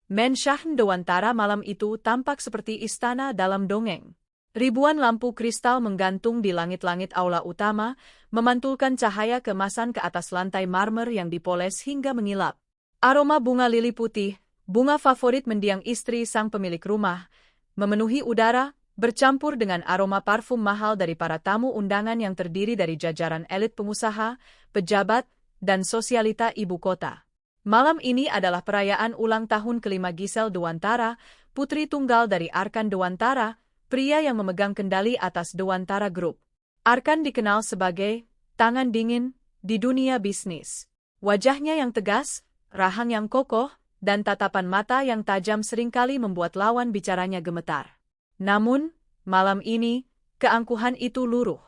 Mensyahn Dewantara malam itu tampak seperti istana dalam dongeng. Ribuan lampu kristal menggantung di langit-langit aula utama, memantulkan cahaya keemasan ke atas lantai marmer yang dipoles hingga mengilap. Aroma bunga lili putih, bunga favorit mendiang istri sang pemilik rumah, memenuhi udara, bercampur dengan aroma parfum mahal dari para tamu undangan yang terdiri dari jajaran elit pengusaha, pejabat, dan sosialita ibu kota. Malam ini adalah perayaan ulang tahun kelima Giselle Dewantara, putri tunggal dari Arkan Dewantara, pria yang memegang kendali atas Dewantara Group. Arkan dikenal sebagai tangan dingin di dunia bisnis. Wajahnya yang tegas, rahang yang kokoh, dan tatapan mata yang tajam seringkali membuat lawan bicaranya gemetar. Namun, malam ini, keangkuhan itu luruh.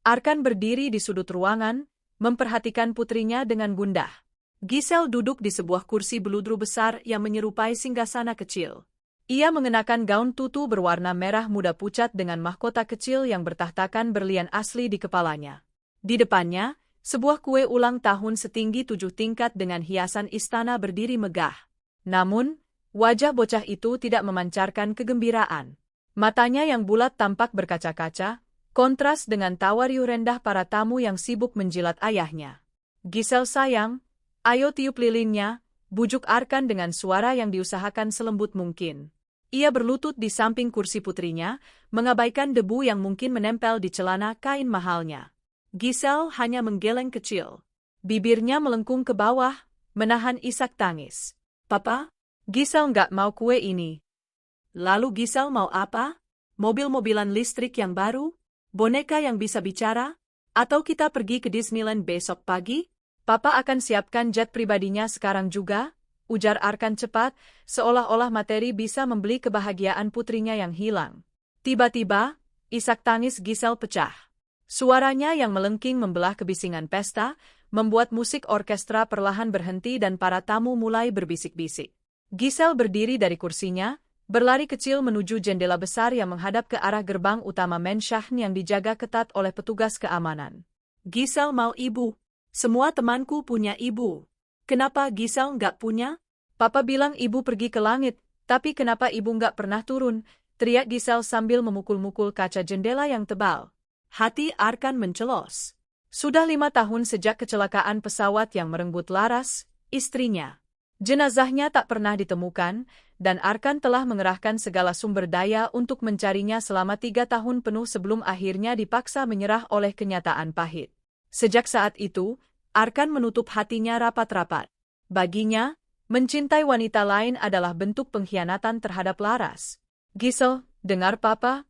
Arkan berdiri di sudut ruangan, memperhatikan putrinya dengan gundah. Giselle duduk di sebuah kursi beludru besar yang menyerupai singgasana kecil. Ia mengenakan gaun tutu berwarna merah muda pucat dengan mahkota kecil yang bertahtakan berlian asli di kepalanya. Di depannya, sebuah kue ulang tahun setinggi 7 tingkat dengan hiasan istana berdiri megah. Namun, wajah bocah itu tidak memancarkan kegembiraan. Matanya yang bulat tampak berkaca-kaca, kontras dengan tawa riuh rendah para tamu yang sibuk menjilat ayahnya. Giselle sayang, ayo tiup lilinnya, bujuk Arkan dengan suara yang diusahakan selembut mungkin. Ia berlutut di samping kursi putrinya, mengabaikan debu yang mungkin menempel di celana kain mahalnya. Giselle hanya menggeleng kecil. Bibirnya melengkung ke bawah, menahan isak tangis. Papa? Giselle nggak mau kue ini. Lalu Giselle mau apa? Mobil-mobilan listrik yang baru? Boneka yang bisa bicara? Atau kita pergi ke Disneyland besok pagi? Papa akan siapkan jet pribadinya sekarang juga, ujar Arkan cepat, seolah-olah materi bisa membeli kebahagiaan putrinya yang hilang. Tiba-tiba, isak tangis Giselle pecah. Suaranya yang melengking membelah kebisingan pesta, membuat musik orkestra perlahan berhenti dan para tamu mulai berbisik-bisik. Giselle berdiri dari kursinya, berlari kecil menuju jendela besar yang menghadap ke arah gerbang utama Mensyahn yang dijaga ketat oleh petugas keamanan. Giselle mau ibu. Semua temanku punya ibu. Kenapa Giselle nggak punya? Papa bilang ibu pergi ke langit, tapi kenapa ibu nggak pernah turun? Teriak Giselle sambil memukul-mukul kaca jendela yang tebal. Hati Arkan mencelos. Sudah 5 tahun sejak kecelakaan pesawat yang merenggut Laras, istrinya. Jenazahnya tak pernah ditemukan, dan Arkan telah mengerahkan segala sumber daya untuk mencarinya selama 3 tahun penuh sebelum akhirnya dipaksa menyerah oleh kenyataan pahit. Sejak saat itu, Arkan menutup hatinya rapat-rapat. Baginya, mencintai wanita lain adalah bentuk pengkhianatan terhadap Laras. Giselle, dengar papa?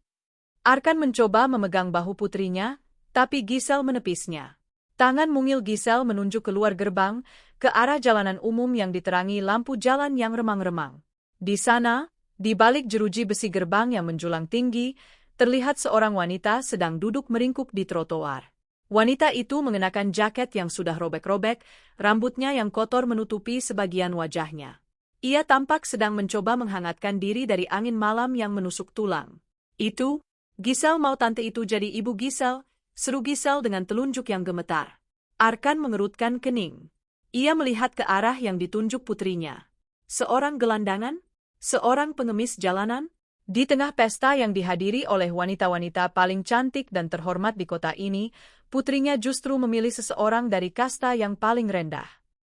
Arkan mencoba memegang bahu putrinya, tapi Giselle menepisnya. Tangan mungil Giselle menunjuk keluar gerbang, ke arah jalanan umum yang diterangi lampu jalan yang remang-remang. Di sana, di balik jeruji besi gerbang yang menjulang tinggi, terlihat seorang wanita sedang duduk meringkuk di trotoar. Wanita itu mengenakan jaket yang sudah robek-robek, rambutnya yang kotor menutupi sebagian wajahnya. Ia tampak sedang mencoba menghangatkan diri dari angin malam yang menusuk tulang. Itu, Giselle mau tante itu jadi ibu Giselle, seru Giselle dengan telunjuk yang gemetar. Arkan mengerutkan kening. Ia melihat ke arah yang ditunjuk putrinya. Seorang gelandangan? Seorang pengemis jalanan? Di tengah pesta yang dihadiri oleh wanita-wanita paling cantik dan terhormat di kota ini, putrinya justru memilih seseorang dari kasta yang paling rendah.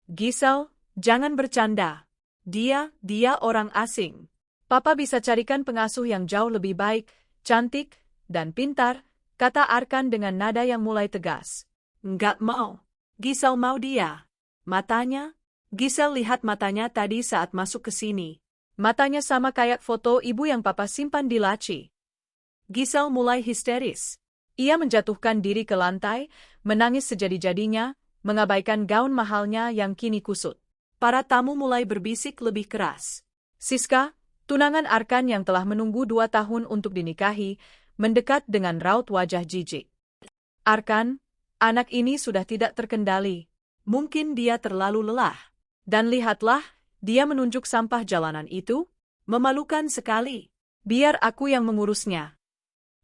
Giselle, jangan bercanda. Dia orang asing. Papa bisa carikan pengasuh yang jauh lebih baik, cantik, dan pintar, kata Arkan dengan nada yang mulai tegas. Enggak mau. Giselle mau dia. Matanya? Giselle lihat matanya tadi saat masuk ke sini. Matanya sama kayak foto ibu yang papa simpan di laci. Giselle mulai histeris. Ia menjatuhkan diri ke lantai, menangis sejadi-jadinya, mengabaikan gaun mahalnya yang kini kusut. Para tamu mulai berbisik lebih keras. Siska, tunangan Arkan yang telah menunggu 2 tahun untuk dinikahi, mendekat dengan raut wajah jijik. Arkan, anak ini sudah tidak terkendali. Mungkin dia terlalu lelah. Dan lihatlah, dia menunjuk sampah jalanan itu, memalukan sekali. Biar aku yang mengurusnya.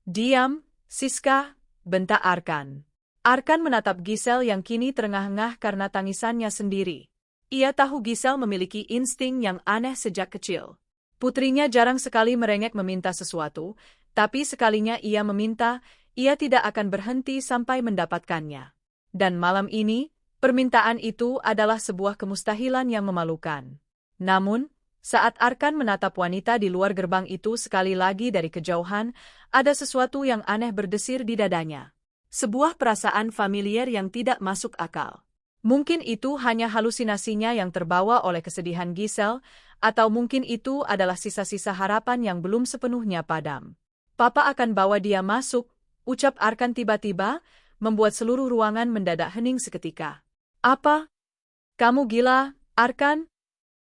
Diam, Siska, bentak Arkan. Arkan menatap Giselle yang kini terengah-engah karena tangisannya sendiri. Ia tahu Giselle memiliki insting yang aneh sejak kecil. Putrinya jarang sekali merengek meminta sesuatu, tapi sekalinya ia meminta, ia tidak akan berhenti sampai mendapatkannya. Dan malam ini, permintaan itu adalah sebuah kemustahilan yang memalukan. Namun, saat Arkan menatap wanita di luar gerbang itu sekali lagi dari kejauhan, ada sesuatu yang aneh berdesir di dadanya. Sebuah perasaan familiar yang tidak masuk akal. Mungkin itu hanya halusinasinya yang terbawa oleh kesedihan Giselle, atau mungkin itu adalah sisa-sisa harapan yang belum sepenuhnya padam. Papa akan bawa dia masuk, ucap Arkan tiba-tiba, membuat seluruh ruangan mendadak hening seketika. Apa? Kamu gila, Arkan?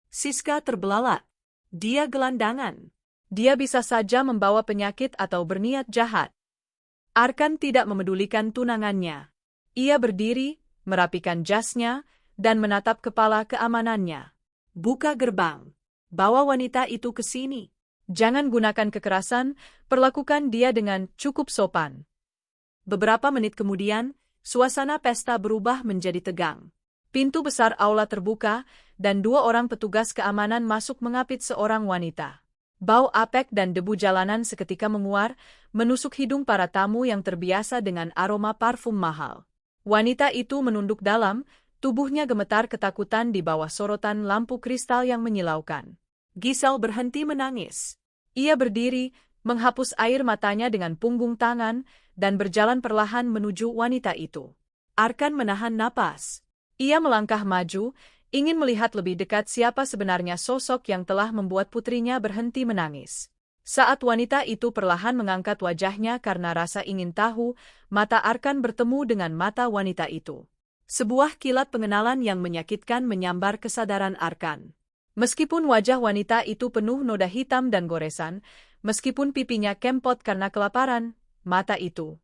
Siska terbelalak. Dia gelandangan. Dia bisa saja membawa penyakit atau berniat jahat. Arkan tidak memedulikan tunangannya. Ia berdiri, merapikan jasnya, dan menatap kepala keamanannya. Buka gerbang. Bawa wanita itu ke sini. Jangan gunakan kekerasan, perlakukan dia dengan cukup sopan. Beberapa menit kemudian, suasana pesta berubah menjadi tegang. Pintu besar aula terbuka, dan 2 orang petugas keamanan masuk mengapit seorang wanita. Bau apek dan debu jalanan seketika menguar, menusuk hidung para tamu yang terbiasa dengan aroma parfum mahal. Wanita itu menunduk dalam, tubuhnya gemetar ketakutan di bawah sorotan lampu kristal yang menyilaukan. Giselle berhenti menangis. Ia berdiri, menghapus air matanya dengan punggung tangan, dan berjalan perlahan menuju wanita itu. Arkan menahan napas. Ia melangkah maju, ingin melihat lebih dekat siapa sebenarnya sosok yang telah membuat putrinya berhenti menangis. Saat wanita itu perlahan mengangkat wajahnya karena rasa ingin tahu, mata Arkan bertemu dengan mata wanita itu. Sebuah kilat pengenalan yang menyakitkan menyambar kesadaran Arkan. Meskipun wajah wanita itu penuh noda hitam dan goresan, meskipun pipinya kempot karena kelaparan, mata itu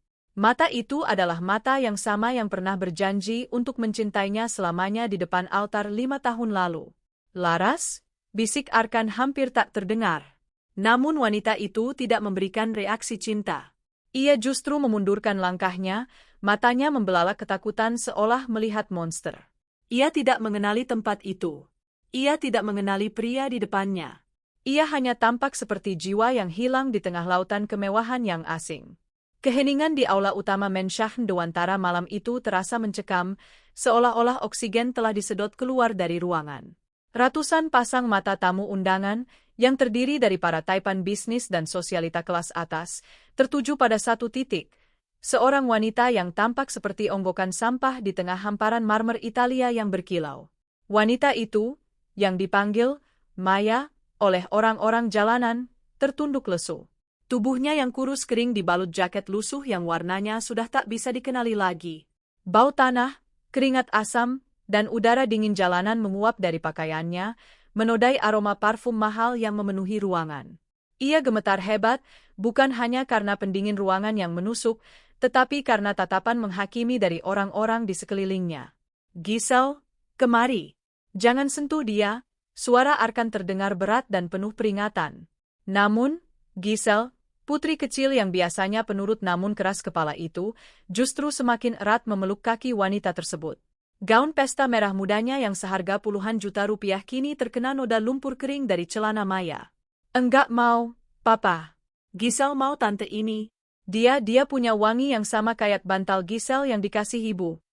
adalah mata yang sama yang pernah berjanji untuk mencintainya selamanya di depan altar 5 tahun lalu. Laras? Bisik Arkan hampir tak terdengar. Namun wanita itu tidak memberikan reaksi cinta. Ia justru memundurkan langkahnya, matanya membelalak ketakutan seolah melihat monster. Ia tidak mengenali tempat itu. Ia tidak mengenali pria di depannya. Ia hanya tampak seperti jiwa yang hilang di tengah lautan kemewahan yang asing. Keheningan di aula utama Mensyahn Dewantara malam itu terasa mencekam, seolah-olah oksigen telah disedot keluar dari ruangan. Ratusan pasang mata tamu undangan, yang terdiri dari para taipan bisnis dan sosialita kelas atas, tertuju pada satu titik. Seorang wanita yang tampak seperti onggokan sampah di tengah hamparan marmer Italia yang berkilau. Wanita itu, yang dipanggil Maya, oleh orang-orang jalanan, tertunduk lesu. Tubuhnya yang kurus kering dibalut jaket lusuh yang warnanya sudah tak bisa dikenali lagi. Bau tanah, keringat asam, dan udara dingin jalanan menguap dari pakaiannya, menodai aroma parfum mahal yang memenuhi ruangan. Ia gemetar hebat, bukan hanya karena pendingin ruangan yang menusuk, tetapi karena tatapan menghakimi dari orang-orang di sekelilingnya. Giselle, kemari. Jangan sentuh dia, suara Arkan terdengar berat dan penuh peringatan. Namun, Giselle, putri kecil yang biasanya penurut namun keras kepala itu, justru semakin erat memeluk kaki wanita tersebut. Gaun pesta merah mudanya yang seharga puluhan juta rupiah kini terkena noda lumpur kering dari celana Maya. Enggak mau, Papa. Giselle mau tante ini. Dia punya wangi yang sama kayak bantal Giselle yang dikasih ibu.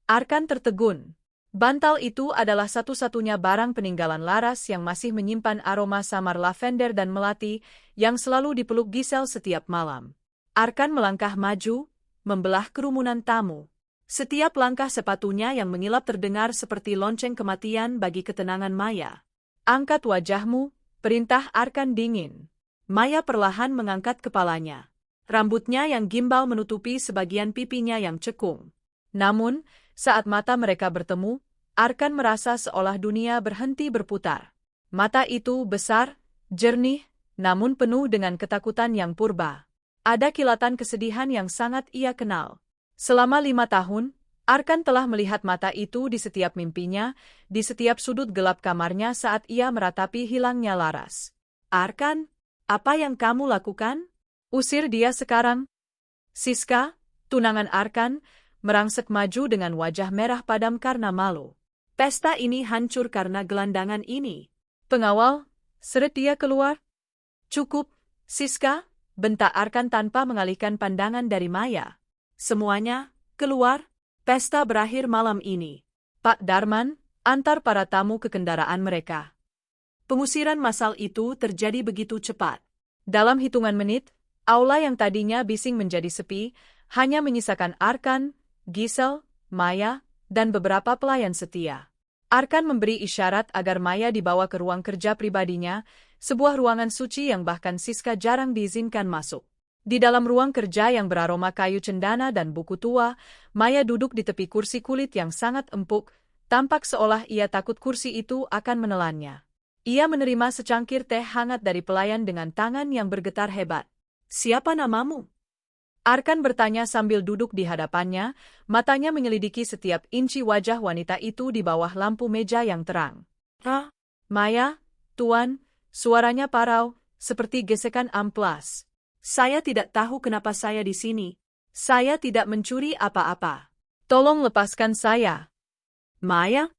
Arkan tertegun. Bantal itu adalah satu-satunya barang peninggalan Laras yang masih menyimpan aroma samar lavender dan melati yang selalu dipeluk Giselle setiap malam. Arkan melangkah maju, membelah kerumunan tamu. Setiap langkah sepatunya yang mengilap terdengar seperti lonceng kematian bagi ketenangan Maya. Angkat wajahmu, perintah Arkan dingin. Maya perlahan mengangkat kepalanya. Rambutnya yang gimbal menutupi sebagian pipinya yang cekung. Namun, saat mata mereka bertemu, Arkan merasa seolah dunia berhenti berputar. Mata itu besar, jernih, namun penuh dengan ketakutan yang purba. Ada kilatan kesedihan yang sangat ia kenal. Selama 5 tahun, Arkan telah melihat mata itu di setiap mimpinya, di setiap sudut gelap kamarnya saat ia meratapi hilangnya Laras. Arkan, apa yang kamu lakukan? Usir dia sekarang. Siska, tunangan Arkan, merangsek maju dengan wajah merah padam karena malu. Pesta ini hancur karena gelandangan ini. Pengawal, seret dia keluar. Cukup, Siska, bentak Arkan tanpa mengalihkan pandangan dari Maya. Semuanya, keluar. Pesta berakhir malam ini. Pak Darman, antar para tamu ke kendaraan mereka. Pengusiran massal itu terjadi begitu cepat. Dalam hitungan menit, aula yang tadinya bising menjadi sepi, hanya menyisakan Arkan, Gisel, Maya, dan beberapa pelayan setia. Arkan memberi isyarat agar Maya dibawa ke ruang kerja pribadinya, sebuah ruangan suci yang bahkan Siska jarang diizinkan masuk. Di dalam ruang kerja yang beraroma kayu cendana dan buku tua, Maya duduk di tepi kursi kulit yang sangat empuk, tampak seolah ia takut kursi itu akan menelannya. Ia menerima secangkir teh hangat dari pelayan dengan tangan yang bergetar hebat. Siapa namamu? Arkan bertanya sambil duduk di hadapannya, matanya menyelidiki setiap inci wajah wanita itu di bawah lampu meja yang terang. Maya, Tuan, suaranya parau, seperti gesekan amplas. Saya tidak tahu kenapa saya di sini. Saya tidak mencuri apa-apa. Tolong lepaskan saya. Maya?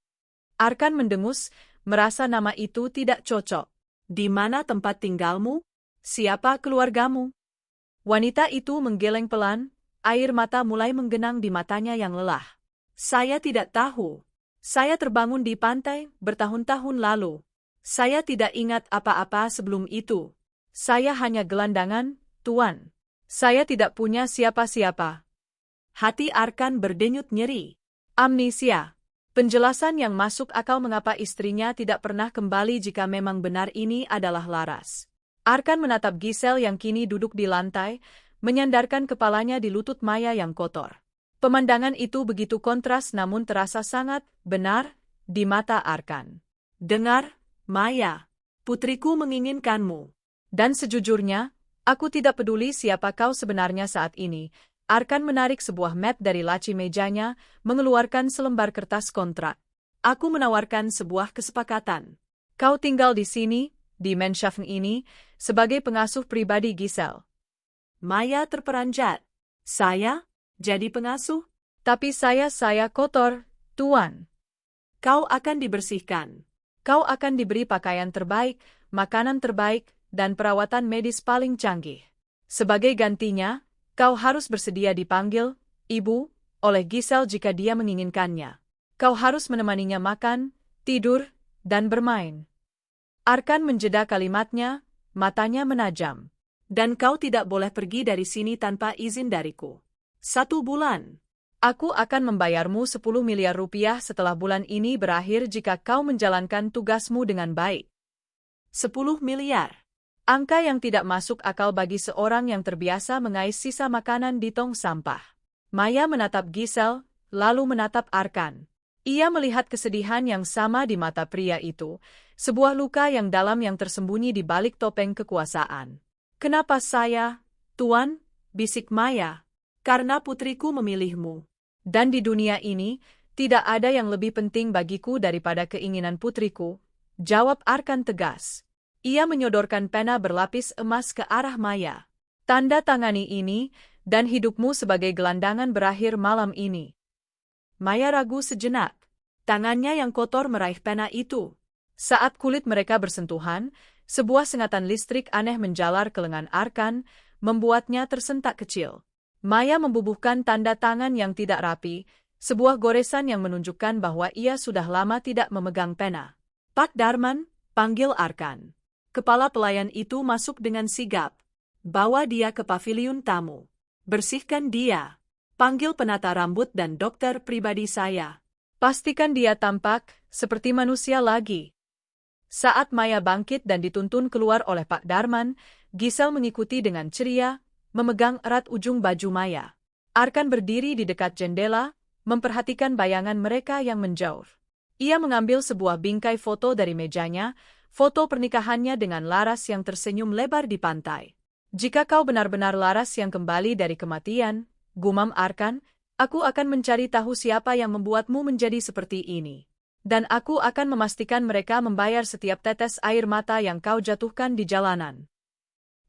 Arkan mendengus, merasa nama itu tidak cocok. Di mana tempat tinggalmu? Siapa keluargamu? Wanita itu menggeleng pelan, air mata mulai menggenang di matanya yang lelah. Saya tidak tahu. Saya terbangun di pantai bertahun-tahun lalu. Saya tidak ingat apa-apa sebelum itu. Saya hanya gelandangan, Tuan. Saya tidak punya siapa-siapa. Hati Arkan berdenyut nyeri. Amnesia. Penjelasan yang masuk akal mengapa istrinya tidak pernah kembali jika memang benar ini adalah Laras. Arkan menatap Gisel yang kini duduk di lantai, menyandarkan kepalanya di lutut Maya yang kotor. Pemandangan itu begitu kontras namun terasa sangat benar di mata Arkan. Dengar, Maya, putriku menginginkanmu. Dan sejujurnya, aku tidak peduli siapa kau sebenarnya saat ini. Arkan menarik sebuah map dari laci mejanya, mengeluarkan selembar kertas kontrak. Aku menawarkan sebuah kesepakatan. Kau tinggal di sini, di Menschaffen ini, sebagai pengasuh pribadi Gisel. Maya terperanjat. Saya? Jadi pengasuh? Tapi saya kotor, Tuan. Kau akan dibersihkan. Kau akan diberi pakaian terbaik, makanan terbaik, dan perawatan medis paling canggih. Sebagai gantinya, kau harus bersedia dipanggil, Ibu, oleh Gisel jika dia menginginkannya. Kau harus menemaninya makan, tidur, dan bermain. Arkan menjeda kalimatnya, matanya menajam. Dan kau tidak boleh pergi dari sini tanpa izin dariku. 1 bulan. Aku akan membayarmu 10 miliar rupiah setelah bulan ini berakhir jika kau menjalankan tugasmu dengan baik. 10 miliar. Angka yang tidak masuk akal bagi seorang yang terbiasa mengais sisa makanan di tong sampah. Maya menatap Gisel, lalu menatap Arkan. Ia melihat kesedihan yang sama di mata pria itu, sebuah luka yang dalam yang tersembunyi di balik topeng kekuasaan. Kenapa saya, Tuan? Bisik Maya. Karena putriku memilihmu. Dan di dunia ini, tidak ada yang lebih penting bagiku daripada keinginan putriku, jawab Arkan tegas. Ia menyodorkan pena berlapis emas ke arah Maya. Tanda tangani ini, dan hidupmu sebagai gelandangan berakhir malam ini. Maya ragu sejenak. Tangannya yang kotor meraih pena itu. Saat kulit mereka bersentuhan, sebuah sengatan listrik aneh menjalar ke lengan Arkan, membuatnya tersentak kecil. Maya membubuhkan tanda tangan yang tidak rapi, sebuah goresan yang menunjukkan bahwa ia sudah lama tidak memegang pena. Pak Darman, panggil Arkan. Kepala pelayan itu masuk dengan sigap. Bawa dia ke paviliun tamu. Bersihkan dia. Panggil penata rambut dan dokter pribadi saya. Pastikan dia tampak seperti manusia lagi. Saat Maya bangkit dan dituntun keluar oleh Pak Darman, Gisel mengikuti dengan ceria, memegang erat ujung baju Maya. Arkan berdiri di dekat jendela, memperhatikan bayangan mereka yang menjauh. Ia mengambil sebuah bingkai foto dari mejanya, foto pernikahannya dengan Laras yang tersenyum lebar di pantai. Jika kau benar-benar Laras yang kembali dari kematian, gumam Arkan, aku akan mencari tahu siapa yang membuatmu menjadi seperti ini. Dan aku akan memastikan mereka membayar setiap tetes air mata yang kau jatuhkan di jalanan.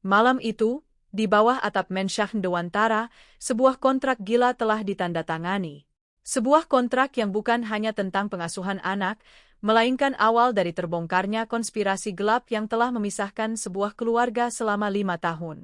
Malam itu, di bawah atap Menschaffen Dewantara, sebuah kontrak gila telah ditandatangani. Sebuah kontrak yang bukan hanya tentang pengasuhan anak, melainkan awal dari terbongkarnya konspirasi gelap yang telah memisahkan sebuah keluarga selama 5 tahun.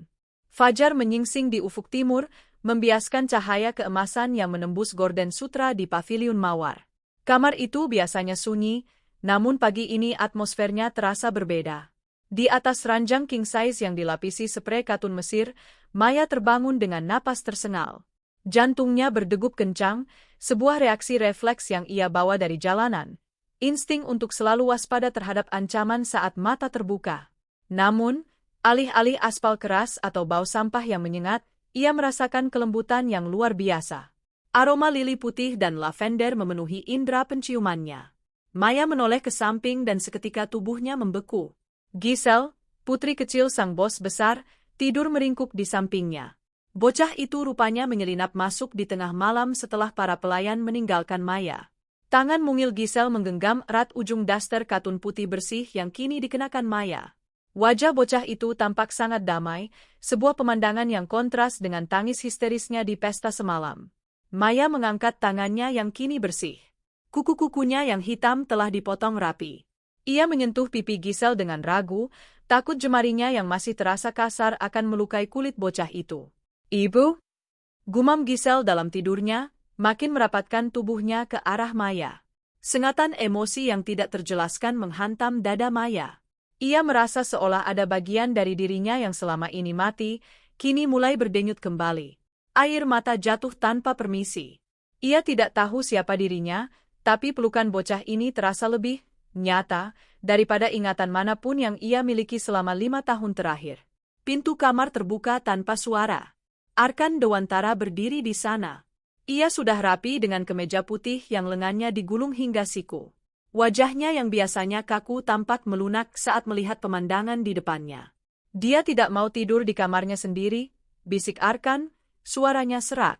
Fajar menyingsing di ufuk timur, membiaskan cahaya keemasan yang menembus gorden sutra di paviliun mawar. Kamar itu biasanya sunyi, namun pagi ini atmosfernya terasa berbeda. Di atas ranjang king size yang dilapisi sprei katun Mesir, Maya terbangun dengan napas tersengal. Jantungnya berdegup kencang, sebuah reaksi refleks yang ia bawa dari jalanan. Insting untuk selalu waspada terhadap ancaman saat mata terbuka. Namun, alih-alih aspal keras atau bau sampah yang menyengat, ia merasakan kelembutan yang luar biasa. Aroma lili putih dan lavender memenuhi indera penciumannya. Maya menoleh ke samping dan seketika tubuhnya membeku. Giselle, putri kecil sang bos besar, tidur meringkuk di sampingnya. Bocah itu rupanya menyelinap masuk di tengah malam setelah para pelayan meninggalkan Maya. Tangan mungil Giselle menggenggam erat ujung daster katun putih bersih yang kini dikenakan Maya. Wajah bocah itu tampak sangat damai, sebuah pemandangan yang kontras dengan tangis histerisnya di pesta semalam. Maya mengangkat tangannya yang kini bersih. Kuku-kukunya yang hitam telah dipotong rapi. Ia menyentuh pipi Giselle dengan ragu, takut jemarinya yang masih terasa kasar akan melukai kulit bocah itu. "Ibu?" gumam Giselle dalam tidurnya, makin merapatkan tubuhnya ke arah Maya. Sengatan emosi yang tidak terjelaskan menghantam dada Maya. Ia merasa seolah ada bagian dari dirinya yang selama ini mati, kini mulai berdenyut kembali. Air mata jatuh tanpa permisi. Ia tidak tahu siapa dirinya, tapi pelukan bocah ini terasa lebih nyata daripada ingatan manapun yang ia miliki selama 5 tahun terakhir. Pintu kamar terbuka tanpa suara. Arkan Dewantara berdiri di sana. Ia sudah rapi dengan kemeja putih yang lengannya digulung hingga siku. Wajahnya yang biasanya kaku tampak melunak saat melihat pemandangan di depannya. "Dia tidak mau tidur di kamarnya sendiri," bisik Arkan, suaranya serak.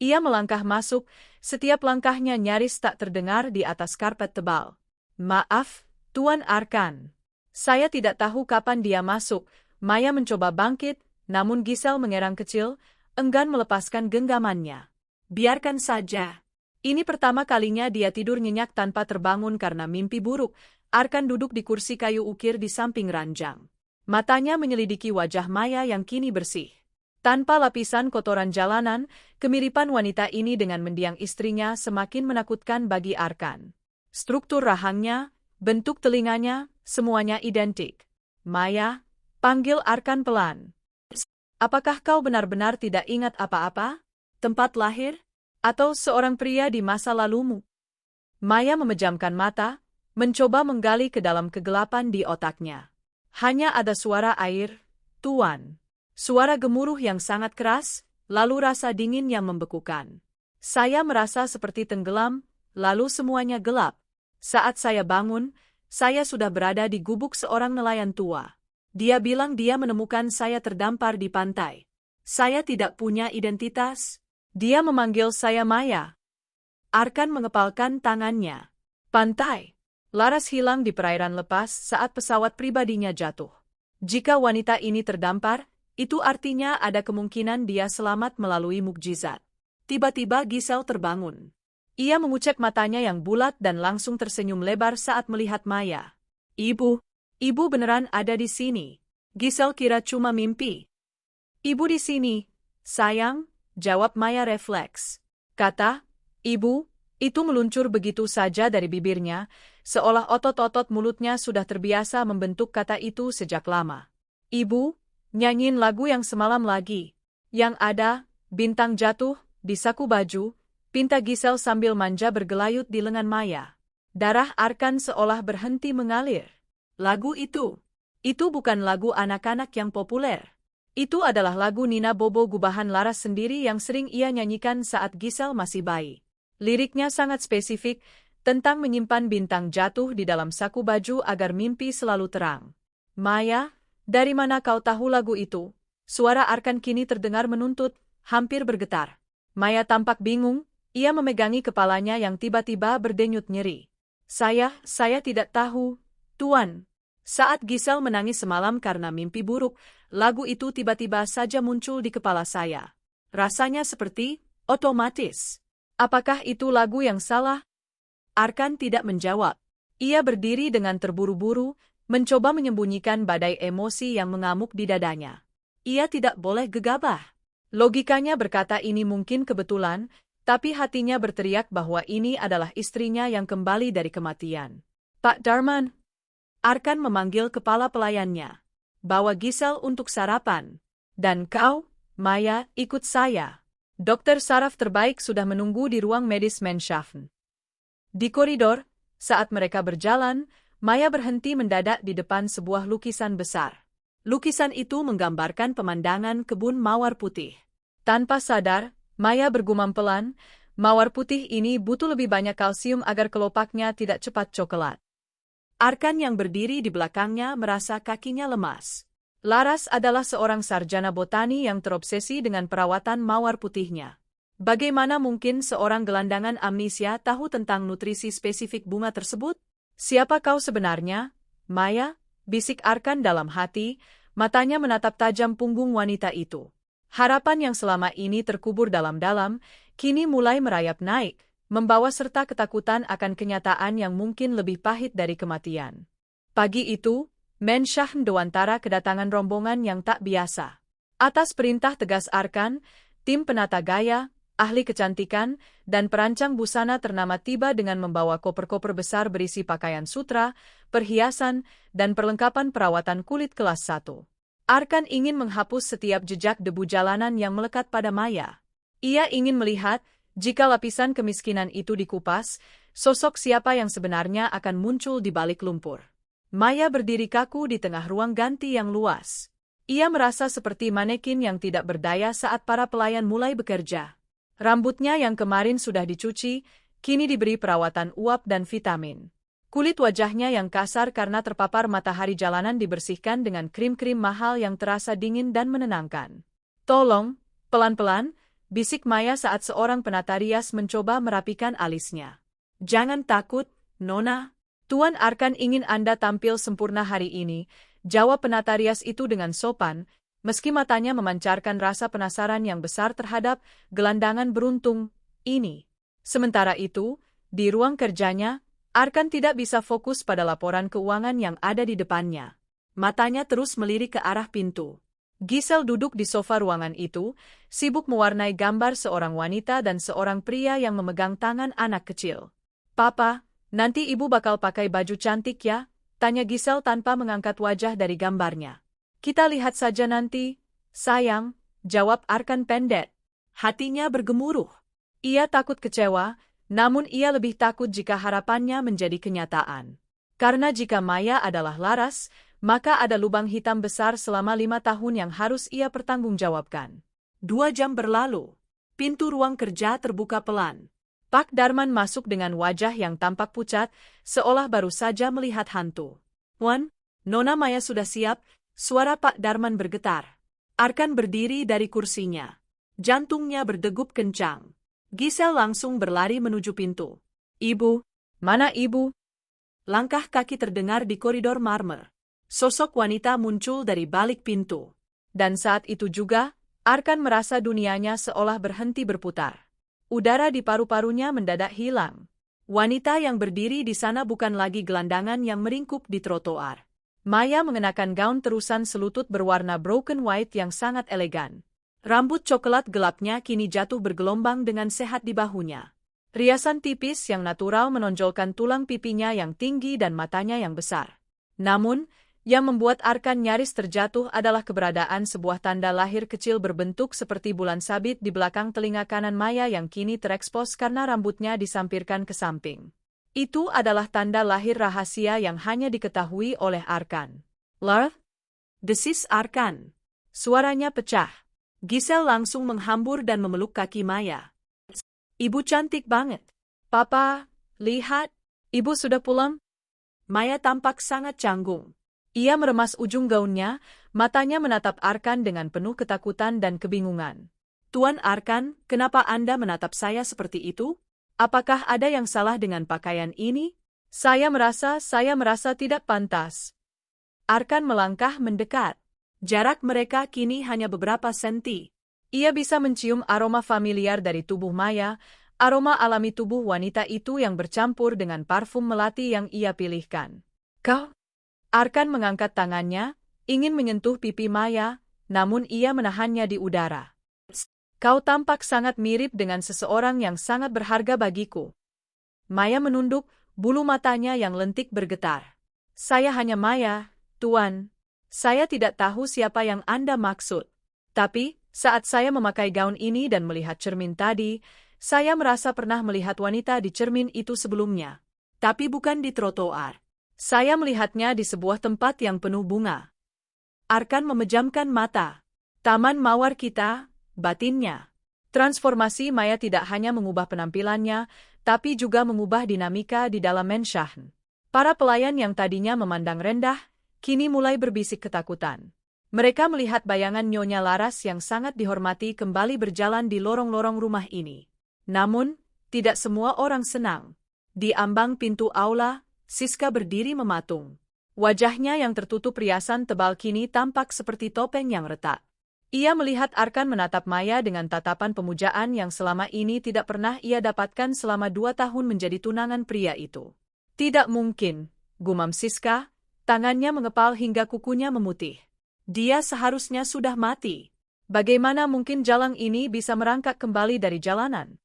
Ia melangkah masuk, setiap langkahnya nyaris tak terdengar di atas karpet tebal. "Maaf, Tuan Arkan. Saya tidak tahu kapan dia masuk." Maya mencoba bangkit, namun Giselle mengerang kecil, enggan melepaskan genggamannya. "Biarkan saja. Ini pertama kalinya dia tidur nyenyak tanpa terbangun karena mimpi buruk." Arkan duduk di kursi kayu ukir di samping ranjang. Matanya menyelidiki wajah Maya yang kini bersih. Tanpa lapisan kotoran jalanan, kemiripan wanita ini dengan mendiang istrinya semakin menakutkan bagi Arkan. Struktur rahangnya, bentuk telinganya, semuanya identik. "Maya," panggil Arkan pelan. "Apakah kau benar-benar tidak ingat apa-apa? Tempat lahir? Atau seorang pria di masa lalumu?" Maya memejamkan mata, mencoba menggali ke dalam kegelapan di otaknya. Hanya ada suara air, Tuan. Suara gemuruh yang sangat keras, lalu rasa dingin yang membekukan. Saya merasa seperti tenggelam, lalu semuanya gelap. Saat saya bangun, saya sudah berada di gubuk seorang nelayan tua. Dia bilang dia menemukan saya terdampar di pantai. Saya tidak punya identitas. Dia memanggil saya Maya." Arkan mengepalkan tangannya. Pantai. Laras hilang di perairan lepas saat pesawat pribadinya jatuh. Jika wanita ini terdampar, itu artinya ada kemungkinan dia selamat melalui mukjizat. Tiba-tiba Giselle terbangun. Ia mengucek matanya yang bulat dan langsung tersenyum lebar saat melihat Maya. Ibu beneran ada di sini." Giselle kira cuma mimpi. "Ibu di sini, sayang," jawab Maya refleks. Kata, "Ibu," itu meluncur begitu saja dari bibirnya, seolah otot-otot mulutnya sudah terbiasa membentuk kata itu sejak lama. "Ibu, nyanyiin lagu yang semalam lagi. Yang ada, bintang jatuh, di saku baju," pinta Giselle sambil manja bergelayut di lengan Maya. Darah Arkan seolah berhenti mengalir. "Lagu itu bukan lagu anak-anak yang populer. Itu adalah lagu Nina Bobo gubahan Laras sendiri yang sering ia nyanyikan saat Giselle masih bayi. Liriknya sangat spesifik, tentang menyimpan bintang jatuh di dalam saku baju agar mimpi selalu terang." "Maya, dari mana kau tahu lagu itu?" Suara Arkan kini terdengar menuntut, hampir bergetar. Maya tampak bingung, ia memegangi kepalanya yang tiba-tiba berdenyut nyeri. Saya tidak tahu, Tuan." Saat Giselle menangis semalam karena mimpi buruk, lagu itu tiba-tiba saja muncul di kepala saya. Rasanya seperti otomatis. Apakah itu lagu yang salah? Arkan tidak menjawab. Ia berdiri dengan terburu-buru, mencoba menyembunyikan badai emosi yang mengamuk di dadanya. Ia tidak boleh gegabah. Logikanya berkata ini mungkin kebetulan, tapi hatinya berteriak bahwa ini adalah istrinya yang kembali dari kematian. Pak Darman. Arkan memanggil kepala pelayannya. Bawa Giselle untuk sarapan. Dan kau, Maya, ikut saya. Dokter saraf terbaik sudah menunggu di ruang medis Menschaffen. Di koridor, saat mereka berjalan, Maya berhenti mendadak di depan sebuah lukisan besar. Lukisan itu menggambarkan pemandangan kebun mawar putih. Tanpa sadar, Maya bergumam pelan, mawar putih ini butuh lebih banyak kalsium agar kelopaknya tidak cepat coklat. Arkan yang berdiri di belakangnya merasa kakinya lemas. Laras adalah seorang sarjana botani yang terobsesi dengan perawatan mawar putihnya. Bagaimana mungkin seorang gelandangan amnesia tahu tentang nutrisi spesifik bunga tersebut? Siapa kau sebenarnya, Maya? Bisik Arkan dalam hati, matanya menatap tajam punggung wanita itu. Harapan yang selama ini terkubur dalam-dalam, kini mulai merayap naik, membawa serta ketakutan akan kenyataan yang mungkin lebih pahit dari kematian. Pagi itu, Menschaffen Dewantara kedatangan rombongan yang tak biasa. Atas perintah tegas Arkan, tim penata gaya, ahli kecantikan, dan perancang busana ternama tiba dengan membawa koper-koper besar berisi pakaian sutra, perhiasan, dan perlengkapan perawatan kulit kelas 1. Arkan ingin menghapus setiap jejak debu jalanan yang melekat pada Maya. Ia ingin melihat, jika lapisan kemiskinan itu dikupas, sosok siapa yang sebenarnya akan muncul di balik lumpur. Maya berdiri kaku di tengah ruang ganti yang luas. Ia merasa seperti manekin yang tidak berdaya saat para pelayan mulai bekerja. Rambutnya yang kemarin sudah dicuci, kini diberi perawatan uap dan vitamin. Kulit wajahnya yang kasar karena terpapar matahari jalanan dibersihkan dengan krim-krim mahal yang terasa dingin dan menenangkan. Tolong, pelan-pelan, bisik Maya saat seorang penata rias mencoba merapikan alisnya. Jangan takut, Nona. Tuan Arkan ingin Anda tampil sempurna hari ini, jawab penata rias itu dengan sopan, meski matanya memancarkan rasa penasaran yang besar terhadap gelandangan beruntung ini. Sementara itu, di ruang kerjanya, Arkan tidak bisa fokus pada laporan keuangan yang ada di depannya. Matanya terus melirik ke arah pintu. Giselle duduk di sofa ruangan itu, sibuk mewarnai gambar seorang wanita dan seorang pria yang memegang tangan anak kecil. Papa, nanti ibu bakal pakai baju cantik ya? Tanya Giselle tanpa mengangkat wajah dari gambarnya. Kita lihat saja nanti, sayang, jawab Arkan pendek. Hatinya bergemuruh. Ia takut kecewa, namun ia lebih takut jika harapannya menjadi kenyataan. Karena jika Maya adalah Laras, maka ada lubang hitam besar selama 5 tahun yang harus ia pertanggungjawabkan. 2 jam berlalu. Pintu ruang kerja terbuka pelan. Pak Darman masuk dengan wajah yang tampak pucat, seolah baru saja melihat hantu. Wan, Nona Maya sudah siap. Suara Pak Darman bergetar. Arkan berdiri dari kursinya. Jantungnya berdegup kencang. Giselle langsung berlari menuju pintu. Ibu, mana ibu? Langkah kaki terdengar di koridor marmer. Sosok wanita muncul dari balik pintu. Dan saat itu juga, Arkan merasa dunianya seolah berhenti berputar. Udara di paru-parunya mendadak hilang. Wanita yang berdiri di sana bukan lagi gelandangan yang meringkuk di trotoar. Maya mengenakan gaun terusan selutut berwarna broken white yang sangat elegan. Rambut coklat gelapnya kini jatuh bergelombang dengan sehat di bahunya. Riasan tipis yang natural menonjolkan tulang pipinya yang tinggi dan matanya yang besar. Namun, yang membuat Arkan nyaris terjatuh adalah keberadaan sebuah tanda lahir kecil berbentuk seperti bulan sabit di belakang telinga kanan Maya yang kini terekspos karena rambutnya disampirkan ke samping. Itu adalah tanda lahir rahasia yang hanya diketahui oleh Arkan. Larth? Desis Arkan. Suaranya pecah. Giselle langsung menghambur dan memeluk kaki Maya. Ibu cantik banget. Papa, lihat, ibu sudah pulang. Maya tampak sangat canggung. Ia meremas ujung gaunnya, matanya menatap Arkan dengan penuh ketakutan dan kebingungan. Tuan Arkan, kenapa Anda menatap saya seperti itu? Apakah ada yang salah dengan pakaian ini? Saya merasa tidak pantas. Arkan melangkah mendekat. Jarak mereka kini hanya beberapa senti. Ia bisa mencium aroma familiar dari tubuh Maya, Aroma alami tubuh wanita itu yang bercampur dengan parfum melati yang ia pilihkan. Kau? Arkan mengangkat tangannya, ingin menyentuh pipi Maya, namun ia menahannya di udara. Kau tampak sangat mirip dengan seseorang yang sangat berharga bagiku. Maya menunduk, bulu matanya yang lentik bergetar. Saya hanya Maya, Tuan. Saya tidak tahu siapa yang Anda maksud. Tapi, saat saya memakai gaun ini dan melihat cermin tadi, saya merasa pernah melihat wanita di cermin itu sebelumnya. Tapi bukan di trotoar. Saya melihatnya di sebuah tempat yang penuh bunga. Arkan memejamkan mata. Taman mawar kita, batinnya. Transformasi Maya tidak hanya mengubah penampilannya, tapi juga mengubah dinamika di dalam Menshahn. Para pelayan yang tadinya memandang rendah, kini mulai berbisik ketakutan. Mereka melihat bayangan Nyonya Laras yang sangat dihormati kembali berjalan di lorong-lorong rumah ini. Namun, tidak semua orang senang. Di ambang pintu aula, Siska berdiri mematung. Wajahnya yang tertutup riasan tebal kini tampak seperti topeng yang retak. Ia melihat Arkan menatap Maya dengan tatapan pemujaan yang selama ini tidak pernah ia dapatkan selama 2 tahun menjadi tunangan pria itu. Tidak mungkin, gumam Siska, tangannya mengepal hingga kukunya memutih. Dia seharusnya sudah mati. Bagaimana mungkin jalang ini bisa merangkak kembali dari jalanan?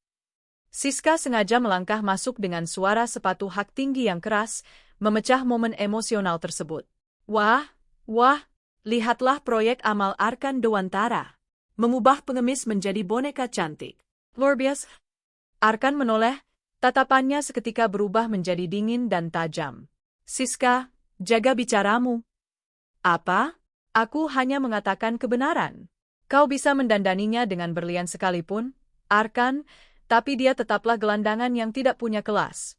Siska sengaja melangkah masuk dengan suara sepatu hak tinggi yang keras, memecah momen emosional tersebut. Wah, lihatlah proyek amal Arkan Dewantara. Mengubah pengemis menjadi boneka cantik. Luar biasa. Arkan menoleh, tatapannya seketika berubah menjadi dingin dan tajam. Siska, jaga bicaramu. Apa? Aku hanya mengatakan kebenaran. Kau bisa mendandaninya dengan berlian sekalipun, Arkan, tapi dia tetaplah gelandangan yang tidak punya kelas.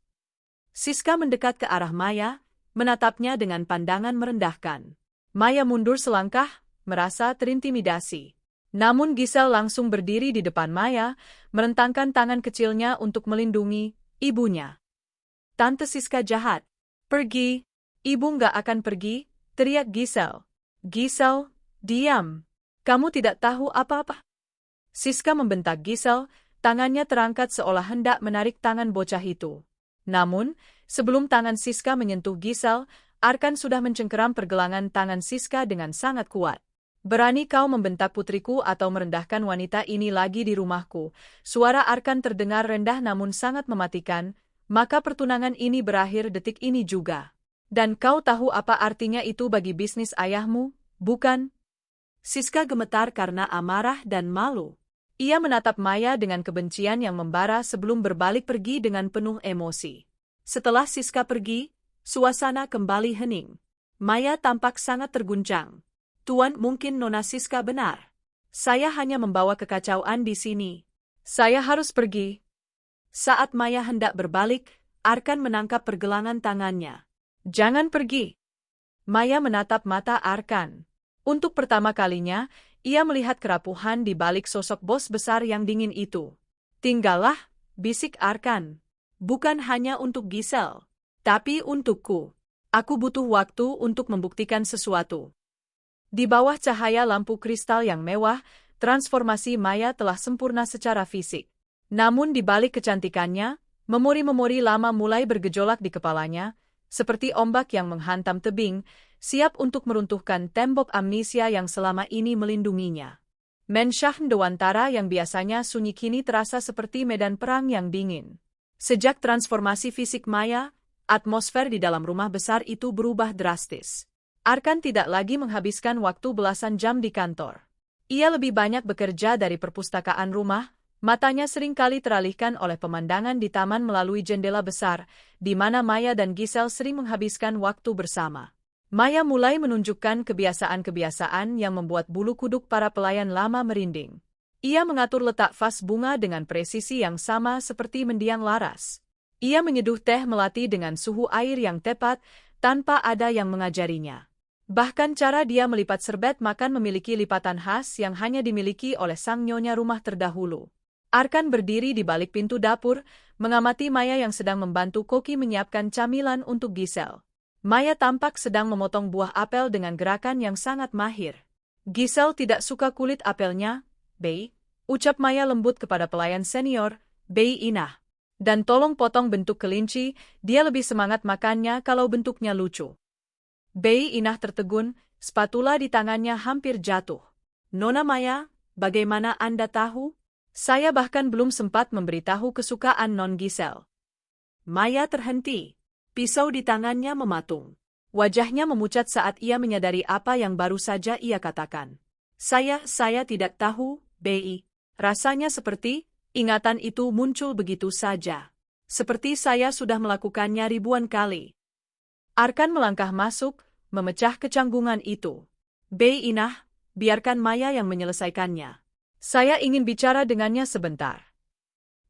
Siska mendekat ke arah Maya, menatapnya dengan pandangan merendahkan. Maya mundur selangkah, merasa terintimidasi. Namun Giselle langsung berdiri di depan Maya, merentangkan tangan kecilnya untuk melindungi ibunya. Tante Siska jahat. Pergi. Ibu nggak akan pergi, teriak Giselle. Giselle, diam. Kamu tidak tahu apa-apa. Siska membentak Giselle, tangannya terangkat seolah hendak menarik tangan bocah itu. Namun, sebelum tangan Siska menyentuh Giselle, Arkan sudah mencengkeram pergelangan tangan Siska dengan sangat kuat. Berani kau membentak putriku atau merendahkan wanita ini lagi di rumahku? Suara Arkan terdengar rendah namun sangat mematikan, maka pertunangan ini berakhir detik ini juga. Dan kau tahu apa artinya itu bagi bisnis ayahmu, bukan? Siska gemetar karena amarah dan malu. Ia menatap Maya dengan kebencian yang membara sebelum berbalik pergi dengan penuh emosi. Setelah Siska pergi, suasana kembali hening. Maya tampak sangat terguncang. Tuan, mungkin Nona Siska benar. Saya hanya membawa kekacauan di sini. Saya harus pergi. Saat Maya hendak berbalik, Arkan menangkap pergelangan tangannya. Jangan pergi. Maya menatap mata Arkan. Untuk pertama kalinya, ia melihat kerapuhan di balik sosok bos besar yang dingin itu. Tinggallah, bisik Arkan. Bukan hanya untuk Giselle, tapi untukku. Aku butuh waktu untuk membuktikan sesuatu. Di bawah cahaya lampu kristal yang mewah, transformasi Maya telah sempurna secara fisik. Namun di balik kecantikannya, memori-memori lama mulai bergejolak di kepalanya, seperti ombak yang menghantam tebing, siap untuk meruntuhkan tembok amnesia yang selama ini melindunginya. Menshahn Dewantara yang biasanya sunyi kini terasa seperti medan perang yang dingin. Sejak transformasi fisik Maya, atmosfer di dalam rumah besar itu berubah drastis. Arkan tidak lagi menghabiskan waktu belasan jam di kantor. Ia lebih banyak bekerja dari perpustakaan rumah, matanya seringkali teralihkan oleh pemandangan di taman melalui jendela besar, di mana Maya dan Giselle sering menghabiskan waktu bersama. Maya mulai menunjukkan kebiasaan-kebiasaan yang membuat bulu kuduk para pelayan lama merinding. Ia mengatur letak vas bunga dengan presisi yang sama seperti mendiang Laras. Ia menyeduh teh melati dengan suhu air yang tepat, tanpa ada yang mengajarinya. Bahkan cara dia melipat serbet makan memiliki lipatan khas yang hanya dimiliki oleh sang nyonya rumah terdahulu. Arkan berdiri di balik pintu dapur, mengamati Maya yang sedang membantu Koki menyiapkan camilan untuk Giselle. Maya tampak sedang memotong buah apel dengan gerakan yang sangat mahir. Giselle tidak suka kulit apelnya, Bei, ucap Maya lembut kepada pelayan senior, Bei Inah. Dan tolong potong bentuk kelinci, dia lebih semangat makannya kalau bentuknya lucu. Bei Inah tertegun, spatula di tangannya hampir jatuh. Nona Maya, bagaimana Anda tahu? Saya bahkan belum sempat memberitahu kesukaan Non Giselle. Maya terhenti. Pisau di tangannya mematung. Wajahnya memucat saat ia menyadari apa yang baru saja ia katakan. Saya tidak tahu, Bei. Rasanya seperti ingatan itu muncul begitu saja. Seperti saya sudah melakukannya ribuan kali. Arkan melangkah masuk, memecah kecanggungan itu. Bei Inah, biarkan Maya yang menyelesaikannya. Saya ingin bicara dengannya sebentar.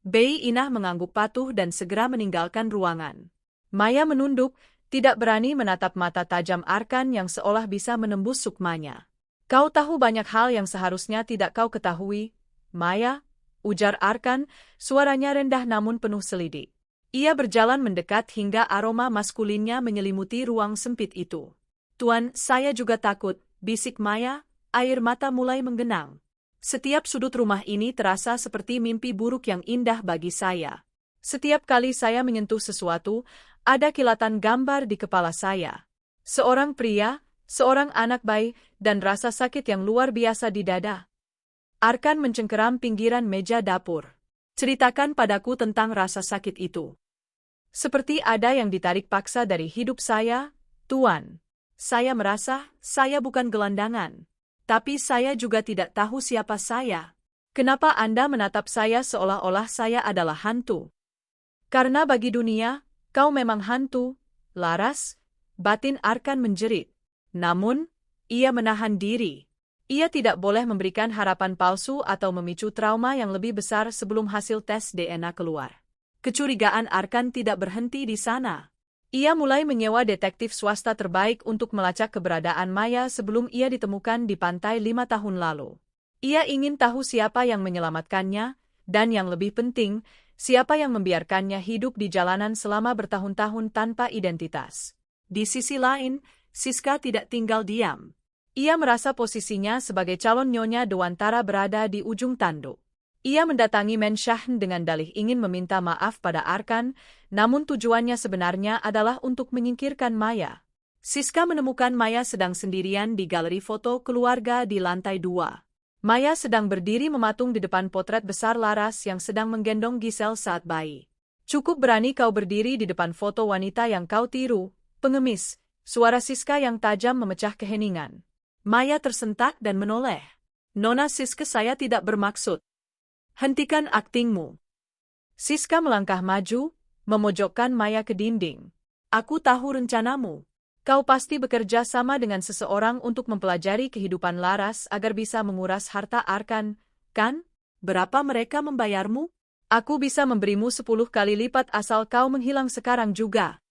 Bei Inah mengangguk patuh dan segera meninggalkan ruangan. Maya menunduk, tidak berani menatap mata tajam Arkan yang seolah bisa menembus sukmanya. Kau tahu banyak hal yang seharusnya tidak kau ketahui, Maya, ujar Arkan, suaranya rendah namun penuh selidik. Ia berjalan mendekat hingga aroma maskulinnya menyelimuti ruang sempit itu. Tuan, saya juga takut, bisik Maya, air mata mulai menggenang. Setiap sudut rumah ini terasa seperti mimpi buruk yang indah bagi saya. Setiap kali saya menyentuh sesuatu, ada kilatan gambar di kepala saya. Seorang pria, seorang anak bayi, dan rasa sakit yang luar biasa di dada. Arkan mencengkeram pinggiran meja dapur. Ceritakan padaku tentang rasa sakit itu. Seperti ada yang ditarik paksa dari hidup saya, Tuan. Saya merasa saya bukan gelandangan. Tapi saya juga tidak tahu siapa saya. Kenapa Anda menatap saya seolah-olah saya adalah hantu? Karena bagi dunia, kau memang hantu, Laras, batin Arkan menjerit. Namun, ia menahan diri. Ia tidak boleh memberikan harapan palsu atau memicu trauma yang lebih besar sebelum hasil tes DNA keluar. Kecurigaan Arkan tidak berhenti di sana. Ia mulai menyewa detektif swasta terbaik untuk melacak keberadaan Maya sebelum ia ditemukan di pantai 5 tahun lalu. Ia ingin tahu siapa yang menyelamatkannya, dan yang lebih penting, siapa yang membiarkannya hidup di jalanan selama bertahun-tahun tanpa identitas. Di sisi lain, Siska tidak tinggal diam. Ia merasa posisinya sebagai calon Nyonya Dewantara berada di ujung tanduk. Ia mendatangi Menshahn dengan dalih ingin meminta maaf pada Arkan, namun tujuannya sebenarnya adalah untuk menyingkirkan Maya. Siska menemukan Maya sedang sendirian di galeri foto keluarga di lantai 2. Maya sedang berdiri mematung di depan potret besar Laras yang sedang menggendong Giselle saat bayi. Cukup berani kau berdiri di depan foto wanita yang kau tiru, pengemis. Suara Siska yang tajam memecah keheningan. Maya tersentak dan menoleh. Nona Siska, saya tidak bermaksud. Hentikan aktingmu. Siska melangkah maju, memojokkan Maya ke dinding. Aku tahu rencanamu. Kau pasti bekerja sama dengan seseorang untuk mempelajari kehidupan Laras agar bisa menguras harta Arkan, kan? Berapa mereka membayarmu? Aku bisa memberimu 10 kali lipat asal kau menghilang sekarang juga.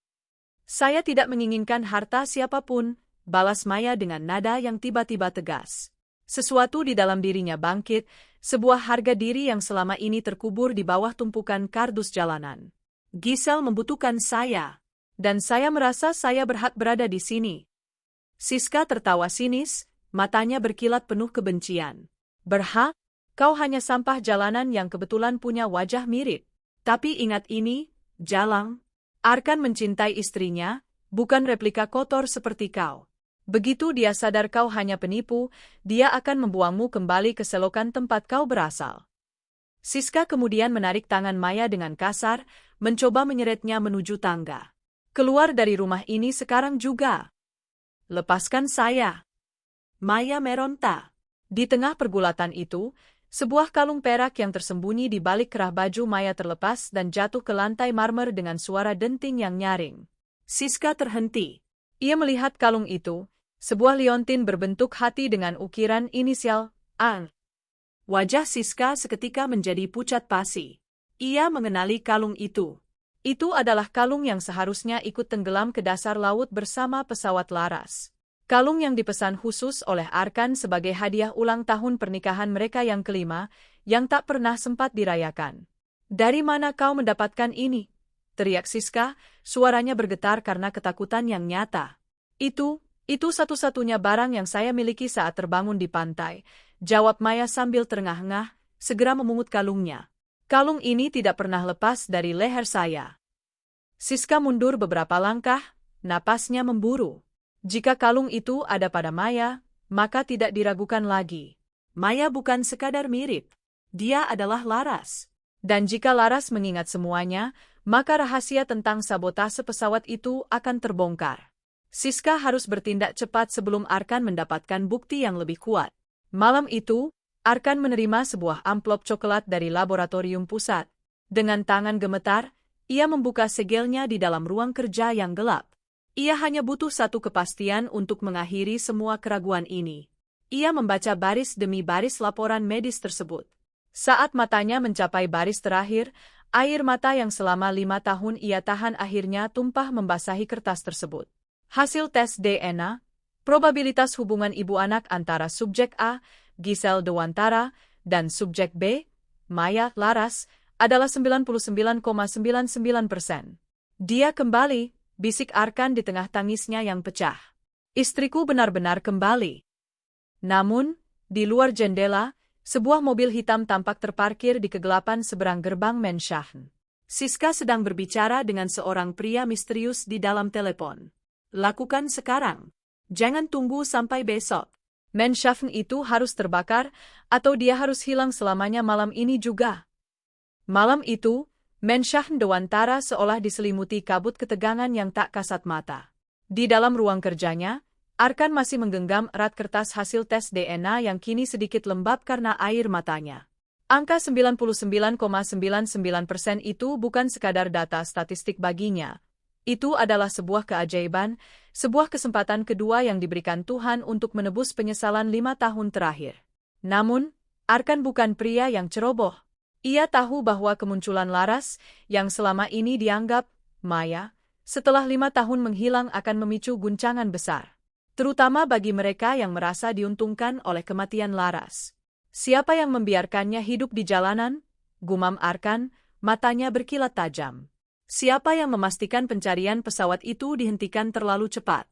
Saya tidak menginginkan harta siapapun, balas Maya dengan nada yang tiba-tiba tegas. Sesuatu di dalam dirinya bangkit, sebuah harga diri yang selama ini terkubur di bawah tumpukan kardus jalanan. Giselle membutuhkan saya, dan saya merasa saya berhak berada di sini. Siska tertawa sinis, matanya berkilat penuh kebencian. Berhak? Kau hanya sampah jalanan yang kebetulan punya wajah mirip. Tapi ingat ini, Jalang. Arkan mencintai istrinya, bukan replika kotor seperti kau. Begitu dia sadar kau hanya penipu, dia akan membuangmu kembali ke selokan tempat kau berasal. Siska kemudian menarik tangan Maya dengan kasar, mencoba menyeretnya menuju tangga. Keluar dari rumah ini sekarang juga. Lepaskan saya. Maya meronta. Di tengah pergulatan itu, sebuah kalung perak yang tersembunyi di balik kerah baju Maya terlepas dan jatuh ke lantai marmer dengan suara denting yang nyaring. Siska terhenti. Ia melihat kalung itu, sebuah liontin berbentuk hati dengan ukiran inisial A. Wajah Siska seketika menjadi pucat pasi. Ia mengenali kalung itu. Itu adalah kalung yang seharusnya ikut tenggelam ke dasar laut bersama pesawat Laras. Kalung yang dipesan khusus oleh Arkan sebagai hadiah ulang tahun pernikahan mereka yang kelima, yang tak pernah sempat dirayakan. Dari mana kau mendapatkan ini? Teriak Siska, suaranya bergetar karena ketakutan yang nyata. Itu satu-satunya barang yang saya miliki saat terbangun di pantai, jawab Maya sambil terengah-engah, segera memungut kalungnya. Kalung ini tidak pernah lepas dari leher saya. Siska mundur beberapa langkah, napasnya memburu. Jika kalung itu ada pada Maya, maka tidak diragukan lagi. Maya bukan sekadar mirip. Dia adalah Laras. Dan jika Laras mengingat semuanya, maka rahasia tentang sabotase pesawat itu akan terbongkar. Siska harus bertindak cepat sebelum Arkan mendapatkan bukti yang lebih kuat. Malam itu, Arkan menerima sebuah amplop coklat dari laboratorium pusat. Dengan tangan gemetar, ia membuka segelnya di dalam ruang kerja yang gelap. Ia hanya butuh satu kepastian untuk mengakhiri semua keraguan ini. Ia membaca baris demi baris laporan medis tersebut. Saat matanya mencapai baris terakhir, air mata yang selama 5 tahun ia tahan akhirnya tumpah membasahi kertas tersebut. Hasil tes DNA, probabilitas hubungan ibu anak antara subjek A, Giselle Dewantara, dan subjek B, Maya Laras, adalah 99,99%. Dia kembali, bisik Arkan di tengah tangisnya yang pecah. Istriku benar-benar kembali. Namun, di luar jendela, sebuah mobil hitam tampak terparkir di kegelapan seberang gerbang Menschachten. Siska sedang berbicara dengan seorang pria misterius di dalam telepon. Lakukan sekarang. Jangan tunggu sampai besok. Menschachten itu harus terbakar, atau dia harus hilang selamanya malam ini juga. Malam itu, Menschachten Dewantara seolah diselimuti kabut ketegangan yang tak kasat mata. Di dalam ruang kerjanya, Arkan masih menggenggam erat kertas hasil tes DNA yang kini sedikit lembab karena air matanya. Angka 99,99% itu bukan sekadar data statistik baginya. Itu adalah sebuah keajaiban, sebuah kesempatan kedua yang diberikan Tuhan untuk menebus penyesalan 5 tahun terakhir. Namun, Arkan bukan pria yang ceroboh. Ia tahu bahwa kemunculan Laras, yang selama ini dianggap Maya, setelah 5 tahun menghilang akan memicu guncangan besar. Terutama bagi mereka yang merasa diuntungkan oleh kematian Laras. Siapa yang membiarkannya hidup di jalanan? Gumam Arkan, matanya berkilat tajam. Siapa yang memastikan pencarian pesawat itu dihentikan terlalu cepat?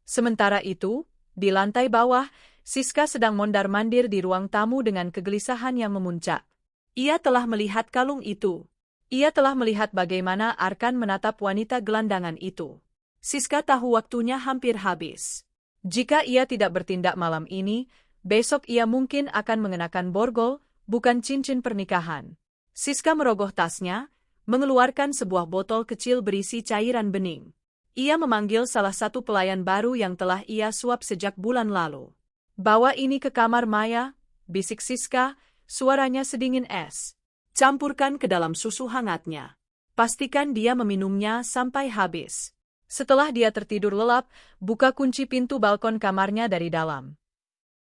Sementara itu, di lantai bawah, Siska sedang mondar-mandir di ruang tamu dengan kegelisahan yang memuncak. Ia telah melihat kalung itu. Ia telah melihat bagaimana Arkan menatap wanita gelandangan itu. Siska tahu waktunya hampir habis. Jika ia tidak bertindak malam ini, besok ia mungkin akan mengenakan borgol, bukan cincin pernikahan. Siska merogoh tasnya, mengeluarkan sebuah botol kecil berisi cairan bening. Ia memanggil salah satu pelayan baru yang telah ia suap sejak bulan lalu. "Bawa ini ke kamar Maya," bisik Siska, suaranya sedingin es. "Campurkan ke dalam susu hangatnya. Pastikan dia meminumnya sampai habis. Setelah dia tertidur lelap, buka kunci pintu balkon kamarnya dari dalam."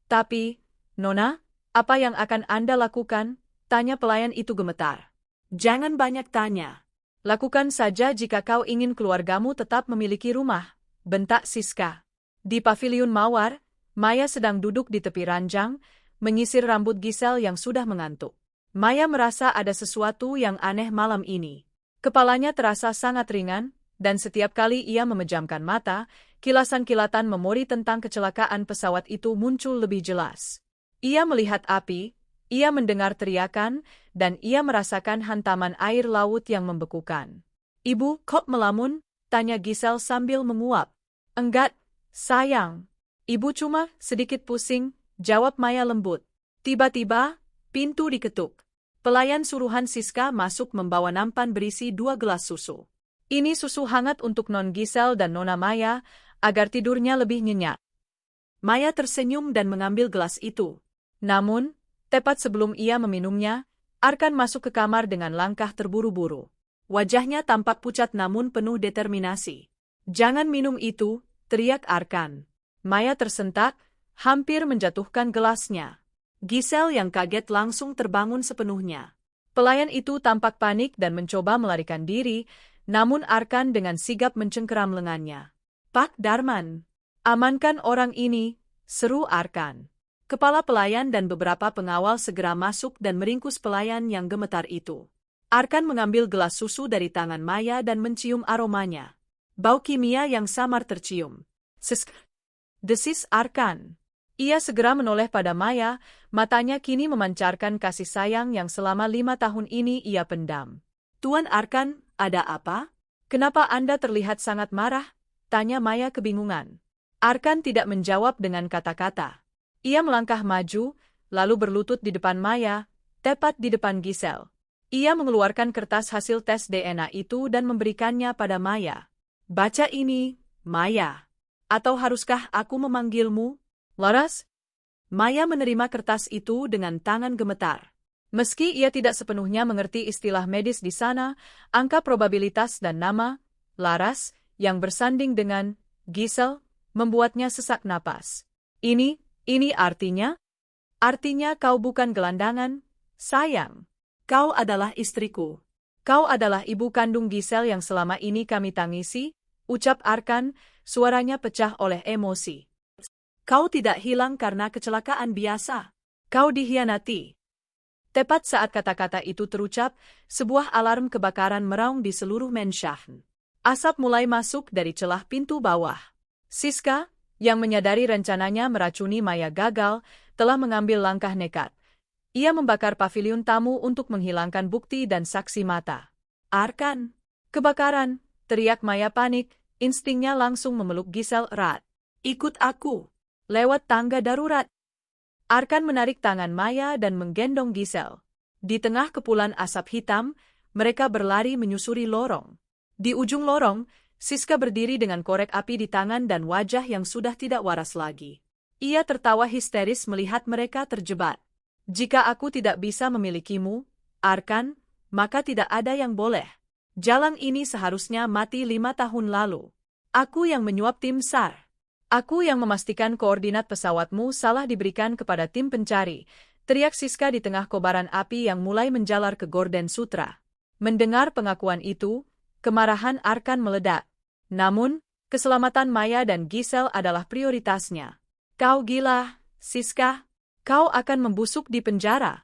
"Tapi, Nona, apa yang akan Anda lakukan?" tanya pelayan itu gemetar. "Jangan banyak tanya. Lakukan saja jika kau ingin keluargamu tetap memiliki rumah," bentak Siska. Di paviliun Mawar, Maya sedang duduk di tepi ranjang, menyisir rambut Giselle yang sudah mengantuk. Maya merasa ada sesuatu yang aneh malam ini. Kepalanya terasa sangat ringan, dan setiap kali ia memejamkan mata, kilasan-kilatan memori tentang kecelakaan pesawat itu muncul lebih jelas. Ia melihat api, ia mendengar teriakan, dan ia merasakan hantaman air laut yang membekukan. "Ibu, kok melamun?" tanya Giselle sambil menguap. "Enggak, sayang. Ibu cuma sedikit pusing," jawab Maya lembut. Tiba-tiba, pintu diketuk. Pelayan suruhan Siska masuk membawa nampan berisi 2 gelas susu. "Ini susu hangat untuk Non Giselle dan Nona Maya, agar tidurnya lebih nyenyak." Maya tersenyum dan mengambil gelas itu. Namun, tepat sebelum ia meminumnya, Arkan masuk ke kamar dengan langkah terburu-buru. Wajahnya tampak pucat namun penuh determinasi. "Jangan minum itu," teriak Arkan. Maya tersentak, hampir menjatuhkan gelasnya. Giselle yang kaget langsung terbangun sepenuhnya. Pelayan itu tampak panik dan mencoba melarikan diri, namun Arkan dengan sigap mencengkeram lengannya. "Pak Darman, amankan orang ini," seru Arkan. Kepala pelayan dan beberapa pengawal segera masuk dan meringkus pelayan yang gemetar itu. Arkan mengambil gelas susu dari tangan Maya dan mencium aromanya. Bau kimia yang samar tercium. "Siska," desis Arkan. Ia segera menoleh pada Maya, matanya kini memancarkan kasih sayang yang selama 5 tahun ini ia pendam. Tuan Arkan, ada apa? Kenapa Anda terlihat sangat marah? Tanya Maya kebingungan. Arkan tidak menjawab dengan kata-kata. Ia melangkah maju, lalu berlutut di depan Maya, tepat di depan Giselle. Ia mengeluarkan kertas hasil tes DNA itu dan memberikannya pada Maya. Baca ini, Maya. Atau haruskah aku memanggilmu? Laras? Maya menerima kertas itu dengan tangan gemetar. Meski ia tidak sepenuhnya mengerti istilah medis di sana, angka probabilitas dan nama, Laras, yang bersanding dengan Giselle, membuatnya sesak napas. Ini artinya? Artinya kau bukan gelandangan, sayang. Kau adalah istriku. Kau adalah ibu kandung Giselle yang selama ini kami tangisi, ucap Arkan, suaranya pecah oleh emosi. Kau tidak hilang karena kecelakaan biasa. Kau dikhianati. Tepat saat kata-kata itu terucap, sebuah alarm kebakaran meraung di seluruh Menschachten. Asap mulai masuk dari celah pintu bawah. Siska, yang menyadari rencananya meracuni Maya gagal, telah mengambil langkah nekat. Ia membakar paviliun tamu untuk menghilangkan bukti dan saksi mata. Arkan! Kebakaran, teriak Maya panik, instingnya langsung memeluk Giselle erat. Ikut aku. Lewat tangga darurat. Arkan menarik tangan Maya dan menggendong Giselle. Di tengah kepulan asap hitam, mereka berlari menyusuri lorong. Di ujung lorong, Siska berdiri dengan korek api di tangan dan wajah yang sudah tidak waras lagi. Ia tertawa histeris melihat mereka terjebak. Jika aku tidak bisa memilikimu, Arkan, maka tidak ada yang boleh. Jalang ini seharusnya mati 5 tahun lalu. Aku yang menyuap tim SAR. Aku yang memastikan koordinat pesawatmu salah diberikan kepada tim pencari, teriak Siska di tengah kobaran api yang mulai menjalar ke gorden sutra. Mendengar pengakuan itu, kemarahan Arkan meledak. Namun, keselamatan Maya dan Giselle adalah prioritasnya. Kau gila, Siska. Kau akan membusuk di penjara.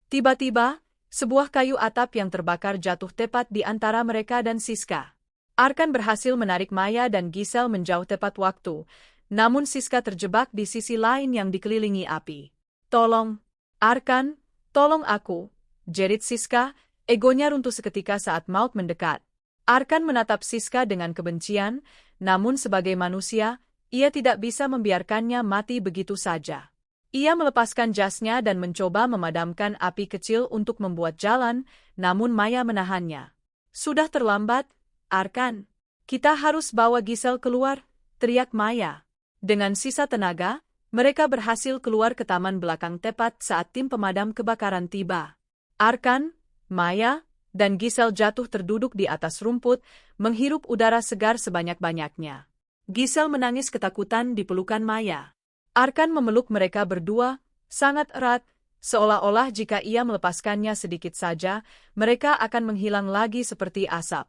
Tiba-tiba, sebuah kayu atap yang terbakar jatuh tepat di antara mereka dan Siska. Arkan berhasil menarik Maya dan Giselle menjauh tepat waktu, namun Siska terjebak di sisi lain yang dikelilingi api. Tolong, Arkan, tolong aku, jerit Siska, egonya runtuh seketika saat maut mendekat. Arkan menatap Siska dengan kebencian, namun sebagai manusia, ia tidak bisa membiarkannya mati begitu saja. Ia melepaskan jasnya dan mencoba memadamkan api kecil untuk membuat jalan, namun Maya menahannya. Sudah terlambat, Arkan. Kita harus bawa Giselle keluar, teriak Maya. Dengan sisa tenaga, mereka berhasil keluar ke taman belakang tepat saat tim pemadam kebakaran tiba. Arkan, Maya, dan Giselle jatuh terduduk di atas rumput, menghirup udara segar sebanyak-banyaknya. Giselle menangis ketakutan di pelukan Maya. Arkan memeluk mereka berdua, sangat erat, seolah-olah jika ia melepaskannya sedikit saja, mereka akan menghilang lagi seperti asap.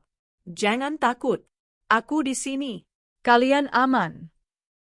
Jangan takut. Aku di sini. Kalian aman.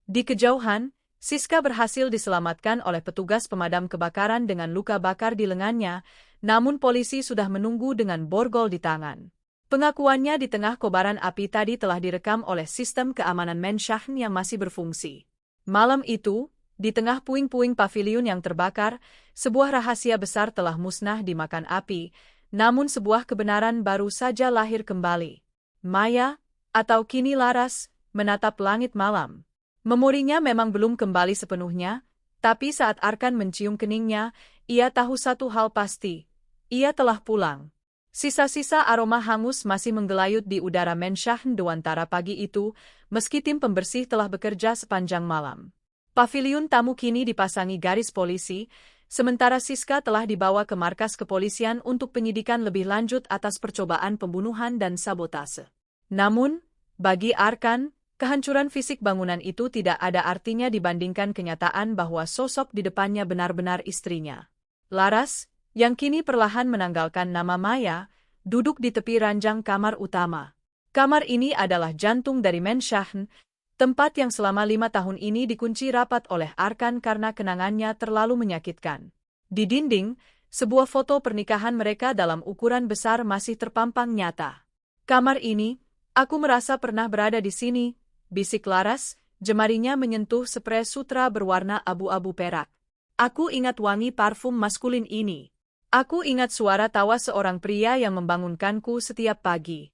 Di kejauhan, Siska berhasil diselamatkan oleh petugas pemadam kebakaran dengan luka bakar di lengannya, namun polisi sudah menunggu dengan borgol di tangan. Pengakuannya di tengah kobaran api tadi telah direkam oleh sistem keamanan Menschachten yang masih berfungsi. Malam itu, di tengah puing-puing paviliun yang terbakar, sebuah rahasia besar telah musnah dimakan api, namun sebuah kebenaran baru saja lahir kembali. Maya, atau kini Laras, menatap langit malam. Memorinya memang belum kembali sepenuhnya, tapi saat Arkan mencium keningnya, ia tahu satu hal pasti. Ia telah pulang. Sisa-sisa aroma hangus masih menggelayut di udara Menschachten Dewantara pagi itu, meski tim pembersih telah bekerja sepanjang malam. Paviliun tamu kini dipasangi garis polisi, sementara Siska telah dibawa ke markas kepolisian untuk penyidikan lebih lanjut atas percobaan pembunuhan dan sabotase. Namun, bagi Arkan, kehancuran fisik bangunan itu tidak ada artinya dibandingkan kenyataan bahwa sosok di depannya benar-benar istrinya. Laras, yang kini perlahan menanggalkan nama Maya, duduk di tepi ranjang kamar utama. Kamar ini adalah jantung dari Menschachten, tempat yang selama 5 tahun ini dikunci rapat oleh Arkan karena kenangannya terlalu menyakitkan. Di dinding, sebuah foto pernikahan mereka dalam ukuran besar masih terpampang nyata. Kamar ini, aku merasa pernah berada di sini, bisik Laras, Jemarinya menyentuh sprei sutra berwarna abu-abu perak. Aku ingat wangi parfum maskulin ini. Aku ingat suara tawa seorang pria yang membangunkanku setiap pagi.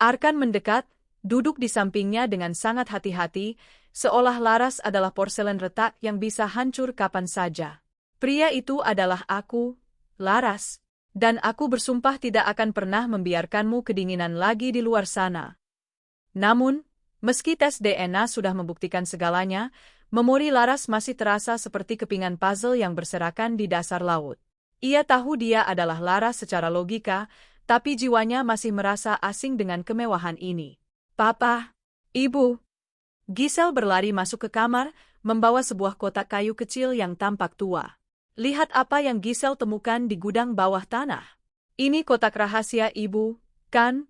Arkan mendekat, duduk di sampingnya dengan sangat hati-hati, seolah Laras adalah porselen retak yang bisa hancur kapan saja. Pria itu adalah aku, Laras, dan aku bersumpah tidak akan pernah membiarkanmu kedinginan lagi di luar sana. Namun, meski tes DNA sudah membuktikan segalanya, memori Laras masih terasa seperti kepingan puzzle yang berserakan di dasar laut. Ia tahu dia adalah Laras secara logika, tapi jiwanya masih merasa asing dengan kemewahan ini. Papa, Ibu. Giselle berlari masuk ke kamar, membawa sebuah kotak kayu kecil yang tampak tua. Lihat apa yang Giselle temukan di gudang bawah tanah. Ini kotak rahasia Ibu, kan?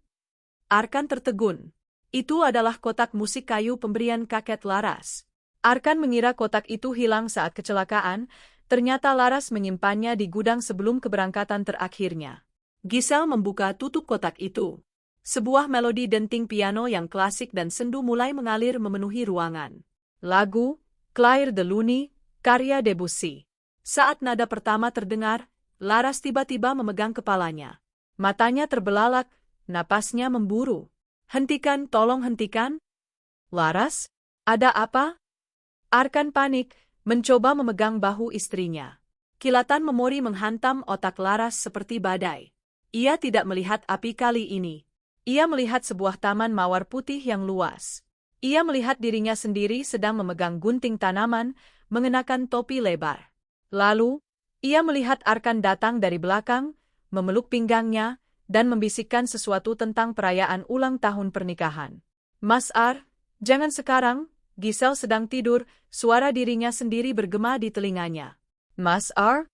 Arkan tertegun. Itu adalah kotak musik kayu pemberian kakek Laras. Arkan mengira kotak itu hilang saat kecelakaan, ternyata Laras menyimpannya di gudang sebelum keberangkatan terakhirnya. Giselle membuka tutup kotak itu. Sebuah melodi denting piano yang klasik dan sendu mulai mengalir memenuhi ruangan. Lagu, Clair de Lune, karya Debussy. Saat nada pertama terdengar, Laras tiba-tiba memegang kepalanya. Matanya terbelalak, napasnya memburu. Hentikan, tolong hentikan. Laras, ada apa? Arkan panik, mencoba memegang bahu istrinya. Kilatan memori menghantam otak Laras seperti badai. Ia tidak melihat api kali ini. Ia melihat sebuah taman mawar putih yang luas. Ia melihat dirinya sendiri sedang memegang gunting tanaman, mengenakan topi lebar. Lalu, ia melihat Arkan datang dari belakang, memeluk pinggangnya, dan membisikkan sesuatu tentang perayaan ulang tahun pernikahan. Mas Ar, jangan sekarang, Giselle sedang tidur, suara dirinya sendiri bergema di telinganya. Mas Ar?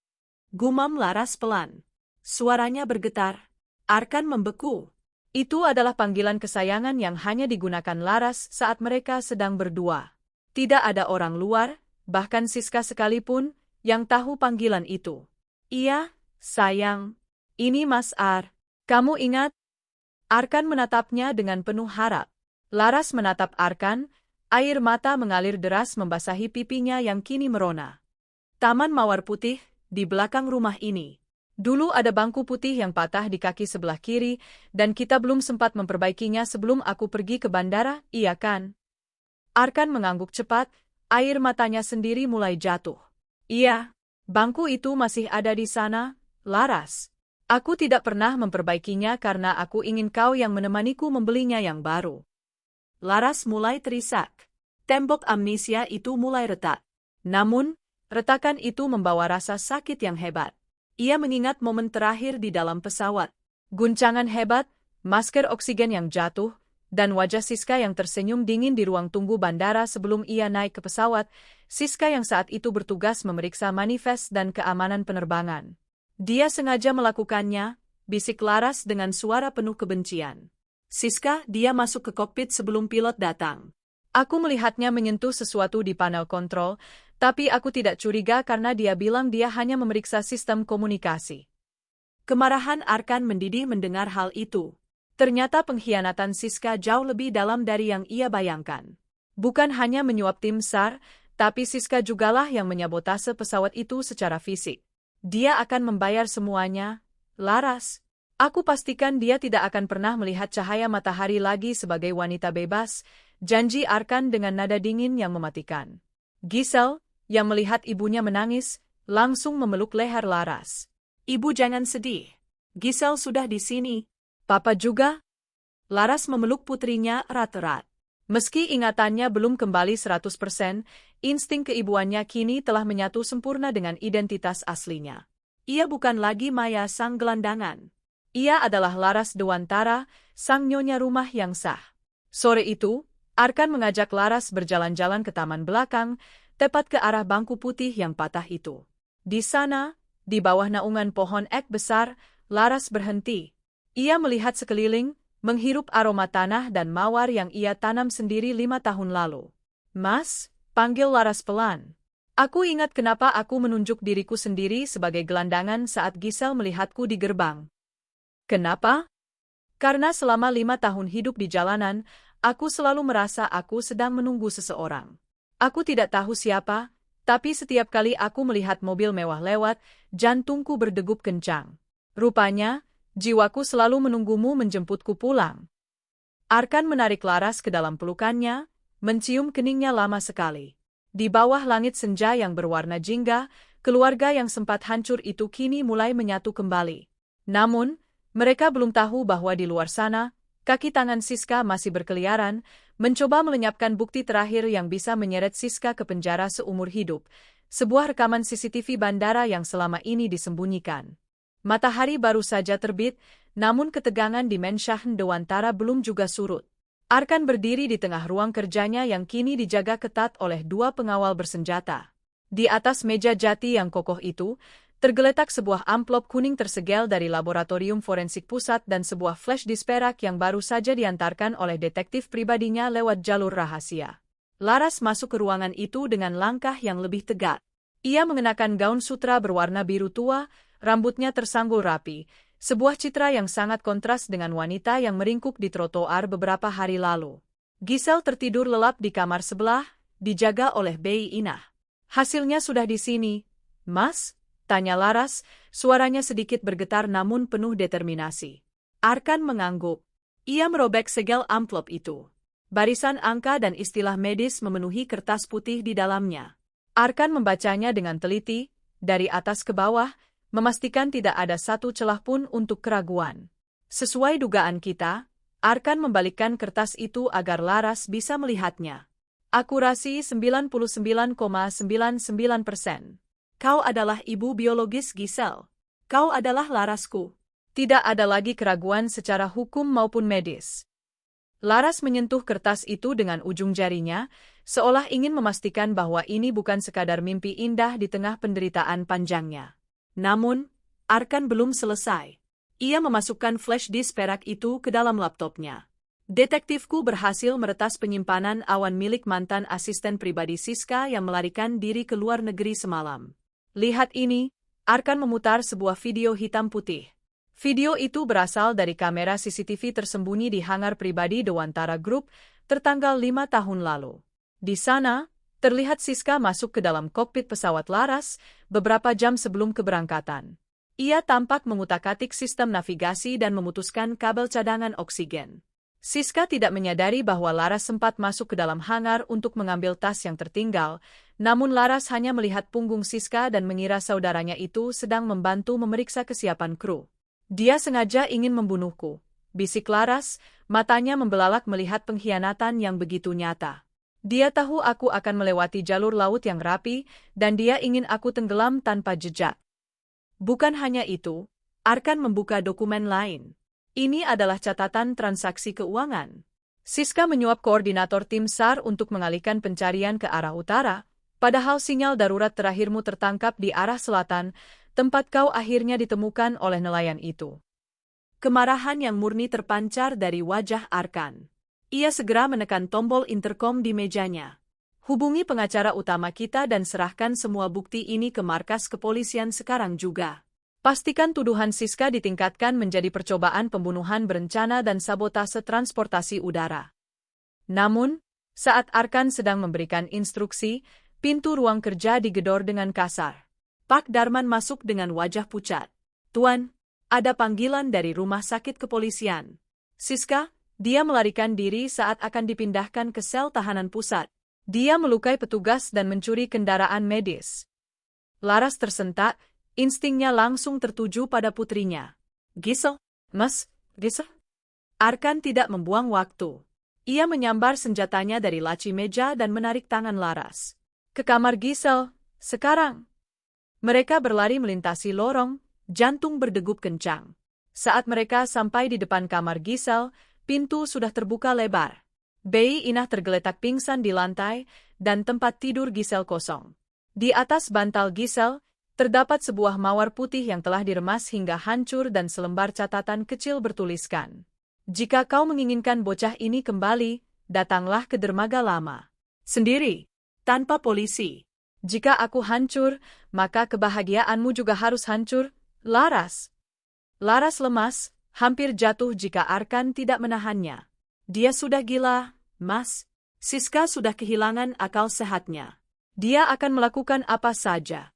Gumam Laras pelan. Suaranya bergetar. Arkan membeku. Itu adalah panggilan kesayangan yang hanya digunakan Laras saat mereka sedang berdua. Tidak ada orang luar, bahkan Siska sekalipun, yang tahu panggilan itu. Iya, sayang. Ini Mas Ar. Kamu ingat? Arkan menatapnya dengan penuh harap. Laras menatap Arkan, air mata mengalir deras membasahi pipinya yang kini merona. Taman mawar putih, di belakang rumah ini. Dulu ada bangku putih yang patah di kaki sebelah kiri, dan kita belum sempat memperbaikinya sebelum aku pergi ke bandara, iya kan? Arkan mengangguk cepat, air matanya sendiri mulai jatuh. Iya, bangku itu masih ada di sana, Laras. Aku tidak pernah memperbaikinya karena aku ingin kau yang menemaniku membelinya yang baru. Laras mulai terisak. Tembok amnesia itu mulai retak. Namun, retakan itu membawa rasa sakit yang hebat. Ia mengingat momen terakhir di dalam pesawat. Guncangan hebat, masker oksigen yang jatuh, dan wajah Siska yang tersenyum dingin di ruang tunggu bandara sebelum ia naik ke pesawat. Siska yang saat itu bertugas memeriksa manifest dan keamanan penerbangan. Dia sengaja melakukannya, bisik Laras dengan suara penuh kebencian. Siska, dia masuk ke kokpit sebelum pilot datang. Aku melihatnya menyentuh sesuatu di panel kontrol, tapi aku tidak curiga karena dia bilang dia hanya memeriksa sistem komunikasi. Kemarahan Arkan mendidih mendengar hal itu. Ternyata pengkhianatan Siska jauh lebih dalam dari yang ia bayangkan. Bukan hanya menyuap tim SAR, tapi Siska jugalah yang menyabotase pesawat itu secara fisik. Dia akan membayar semuanya, Laras. Aku pastikan dia tidak akan pernah melihat cahaya matahari lagi sebagai wanita bebas, janji Arkan dengan nada dingin yang mematikan. Giselle, yang melihat ibunya menangis, langsung memeluk leher Laras. Ibu jangan sedih. Giselle sudah di sini. Papa juga? Laras memeluk putrinya erat-erat. Meski ingatannya belum kembali 100%, insting keibuannya kini telah menyatu sempurna dengan identitas aslinya. Ia bukan lagi Maya sang gelandangan. Ia adalah Laras Dewantara, sang nyonya rumah yang sah. Sore itu, Arkan mengajak Laras berjalan-jalan ke taman belakang, tepat ke arah bangku putih yang patah itu. Di sana, di bawah naungan pohon ek besar, Laras berhenti. Ia melihat sekeliling, menghirup aroma tanah dan mawar yang ia tanam sendiri 5 tahun lalu. Mas, panggil Laras pelan. Aku ingat kenapa aku menunjuk diriku sendiri sebagai gelandangan saat Giselle melihatku di gerbang. Kenapa? Karena selama 5 tahun hidup di jalanan, Aku selalu merasa aku sedang menunggu seseorang. Aku tidak tahu siapa, tapi setiap kali aku melihat mobil mewah lewat, jantungku berdegup kencang. Rupanya, jiwaku selalu menunggumu menjemputku pulang. Arkan menarik Laras ke dalam pelukannya, mencium keningnya lama sekali. Di bawah langit senja yang berwarna jingga, keluarga yang sempat hancur itu kini mulai menyatu kembali. Namun, mereka belum tahu bahwa di luar sana, kaki tangan Siska masih berkeliaran, mencoba melenyapkan bukti terakhir yang bisa menyeret Siska ke penjara seumur hidup, sebuah rekaman CCTV bandara yang selama ini disembunyikan. Matahari baru saja terbit, namun ketegangan di Menshahen Dewantara belum juga surut. Arkan berdiri di tengah ruang kerjanya yang kini dijaga ketat oleh 2 pengawal bersenjata. Di atas meja jati yang kokoh itu, tergeletak sebuah amplop kuning tersegel dari Laboratorium Forensik Pusat dan sebuah flash disk perak yang baru saja diantarkan oleh detektif pribadinya lewat jalur rahasia. Laras masuk ke ruangan itu dengan langkah yang lebih tegak. Ia mengenakan gaun sutra berwarna biru tua, rambutnya tersanggul rapi, sebuah citra yang sangat kontras dengan wanita yang meringkuk di trotoar beberapa hari lalu. Giselle tertidur lelap di kamar sebelah, dijaga oleh Bei Inah. Hasilnya sudah di sini, Mas? Tanya Laras, suaranya sedikit bergetar namun penuh determinasi. Arkan mengangguk. Ia merobek segel amplop itu. Barisan angka dan istilah medis memenuhi kertas putih di dalamnya. Arkan membacanya dengan teliti, dari atas ke bawah, memastikan tidak ada satu celah pun untuk keraguan. Sesuai dugaan kita, Arkan membalikkan kertas itu agar Laras bisa melihatnya. Akurasi 99,99%. Kau adalah ibu biologis Giselle. Kau adalah Larasku. Tidak ada lagi keraguan secara hukum maupun medis. Laras menyentuh kertas itu dengan ujung jarinya, seolah ingin memastikan bahwa ini bukan sekadar mimpi indah di tengah penderitaan panjangnya. Namun, Arkan belum selesai. Ia memasukkan flash disk perak itu ke dalam laptopnya. Detektifku berhasil meretas penyimpanan awan milik mantan asisten pribadi Siska yang melarikan diri ke luar negeri semalam. Lihat ini, Arkan memutar sebuah video hitam putih. Video itu berasal dari kamera CCTV tersembunyi di hangar pribadi Dewantara Group tertanggal 5 tahun lalu. Di sana, terlihat Siska masuk ke dalam kokpit pesawat Laras beberapa jam sebelum keberangkatan. Ia tampak mengutak-atik sistem navigasi dan memutuskan kabel cadangan oksigen. Siska tidak menyadari bahwa Laras sempat masuk ke dalam hangar untuk mengambil tas yang tertinggal, namun Laras hanya melihat punggung Siska dan mengira saudaranya itu sedang membantu memeriksa kesiapan kru. Dia sengaja ingin membunuhku, bisik Laras, matanya membelalak melihat pengkhianatan yang begitu nyata. Dia tahu aku akan melewati jalur laut yang rapi, dan dia ingin aku tenggelam tanpa jejak. Bukan hanya itu, Arkan membuka dokumen lain. Ini adalah catatan transaksi keuangan. Siska menyuap koordinator tim SAR untuk mengalihkan pencarian ke arah utara, padahal sinyal darurat terakhirmu tertangkap di arah selatan, tempat kau akhirnya ditemukan oleh nelayan itu. Kemarahan yang murni terpancar dari wajah Arkan. Ia segera menekan tombol interkom di mejanya. Hubungi pengacara utama kita dan serahkan semua bukti ini ke markas kepolisian sekarang juga. Pastikan tuduhan Siska ditingkatkan menjadi percobaan pembunuhan berencana dan sabotase transportasi udara. Namun, saat Arkan sedang memberikan instruksi, pintu ruang kerja digedor dengan kasar. Pak Darman masuk dengan wajah pucat. Tuan, ada panggilan dari rumah sakit kepolisian. Siska, dia melarikan diri saat akan dipindahkan ke sel tahanan pusat. Dia melukai petugas dan mencuri kendaraan medis. Laras tersentak. Instingnya langsung tertuju pada putrinya. Giselle, Mas, Giselle? Arkan tidak membuang waktu. Ia menyambar senjatanya dari laci meja dan menarik tangan Laras. Ke kamar Giselle, sekarang. Mereka berlari melintasi lorong, jantung berdegup kencang. Saat mereka sampai di depan kamar Giselle, pintu sudah terbuka lebar. Bei Inah tergeletak pingsan di lantai, dan tempat tidur Giselle kosong. Di atas bantal Giselle, terdapat sebuah mawar putih yang telah diremas hingga hancur dan selembar catatan kecil bertuliskan. Jika kau menginginkan bocah ini kembali, datanglah ke dermaga lama. Sendiri, tanpa polisi. Jika aku hancur, maka kebahagiaanmu juga harus hancur, Laras. Laras lemas, hampir jatuh jika Arkan tidak menahannya. Dia sudah gila, Mas. Siska sudah kehilangan akal sehatnya. Dia akan melakukan apa saja.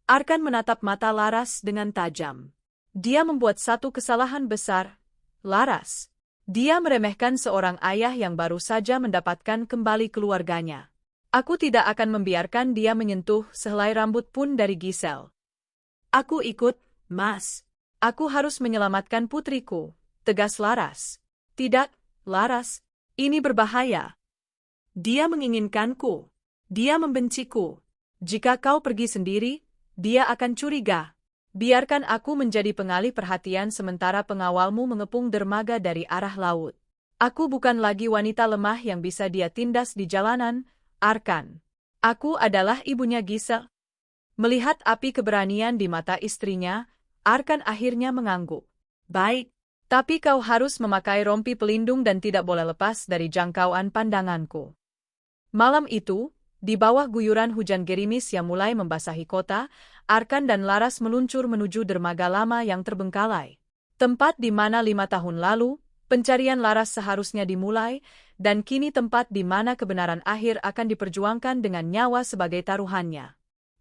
Arkan menatap mata Laras dengan tajam. Dia membuat satu kesalahan besar, Laras. Dia meremehkan seorang ayah yang baru saja mendapatkan kembali keluarganya. Aku tidak akan membiarkan dia menyentuh sehelai rambut pun dari Giselle. Aku ikut, Mas. Aku harus menyelamatkan putriku, tegas Laras. Tidak, Laras. Ini berbahaya. Dia menginginkanku. Dia membenciku. Jika kau pergi sendiri, dia akan curiga. Biarkan aku menjadi pengalih perhatian sementara pengawalmu mengepung dermaga dari arah laut. Aku bukan lagi wanita lemah yang bisa dia tindas di jalanan, Arkan. Aku adalah ibunya Giselle. Melihat api keberanian di mata istrinya, Arkan akhirnya mengangguk. Baik, tapi kau harus memakai rompi pelindung dan tidak boleh lepas dari jangkauan pandanganku. Malam itu, di bawah guyuran hujan gerimis yang mulai membasahi kota, Arkan dan Laras meluncur menuju dermaga lama yang terbengkalai. Tempat di mana 5 tahun lalu, pencarian Laras seharusnya dimulai, dan kini tempat di mana kebenaran akhir akan diperjuangkan dengan nyawa sebagai taruhannya.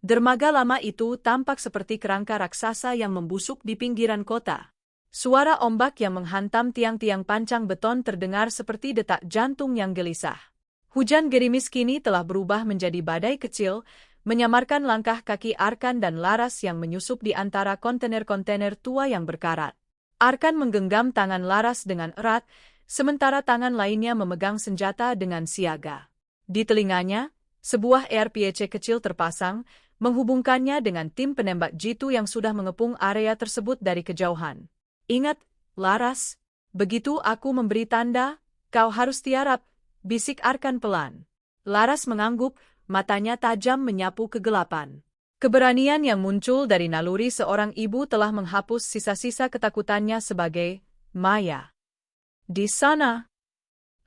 Dermaga lama itu tampak seperti kerangka raksasa yang membusuk di pinggiran kota. Suara ombak yang menghantam tiang-tiang pancang beton terdengar seperti detak jantung yang gelisah. Hujan gerimis kini telah berubah menjadi badai kecil, menyamarkan langkah kaki Arkan dan Laras yang menyusup di antara kontainer-kontainer tua yang berkarat. Arkan menggenggam tangan Laras dengan erat, sementara tangan lainnya memegang senjata dengan siaga. Di telinganya, sebuah RPG kecil terpasang, menghubungkannya dengan tim penembak jitu yang sudah mengepung area tersebut dari kejauhan. Ingat, Laras, begitu aku memberi tanda, kau harus tiarap, bisik Arkan pelan. Laras mengangguk, matanya tajam menyapu kegelapan. Keberanian yang muncul dari naluri seorang ibu telah menghapus sisa-sisa ketakutannya sebagai Maya. Di sana,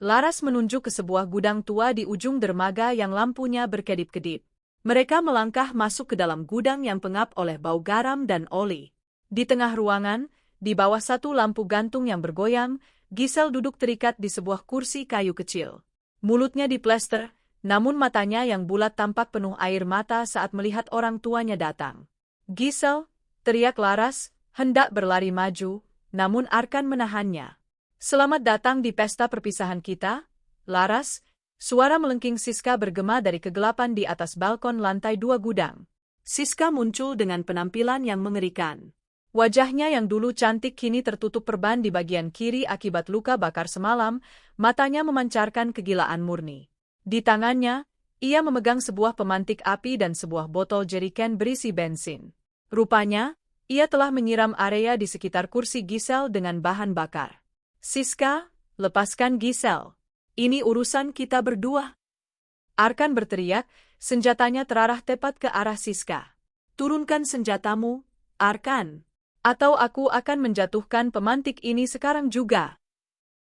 Laras menunjuk ke sebuah gudang tua di ujung dermaga yang lampunya berkedip-kedip. Mereka melangkah masuk ke dalam gudang yang pengap oleh bau garam dan oli. Di tengah ruangan, di bawah satu lampu gantung yang bergoyang, Giselle duduk terikat di sebuah kursi kayu kecil. Mulutnya diplester, namun matanya yang bulat tampak penuh air mata saat melihat orang tuanya datang. Giselle, teriak Laras, hendak berlari maju, namun Arkan menahannya. Selamat datang di pesta perpisahan kita, Laras. Suara melengking Siska bergema dari kegelapan di atas balkon lantai 2 gudang. Siska muncul dengan penampilan yang mengerikan. Wajahnya yang dulu cantik kini tertutup perban di bagian kiri akibat luka bakar semalam, matanya memancarkan kegilaan murni. Di tangannya, ia memegang sebuah pemantik api dan sebuah botol jeriken berisi bensin. Rupanya, ia telah menyiram area di sekitar kursi Giselle dengan bahan bakar. Siska, lepaskan Giselle. Ini urusan kita berdua. Arkan berteriak, senjatanya terarah tepat ke arah Siska. Turunkan senjatamu, Arkan. Atau aku akan menjatuhkan pemantik ini sekarang juga.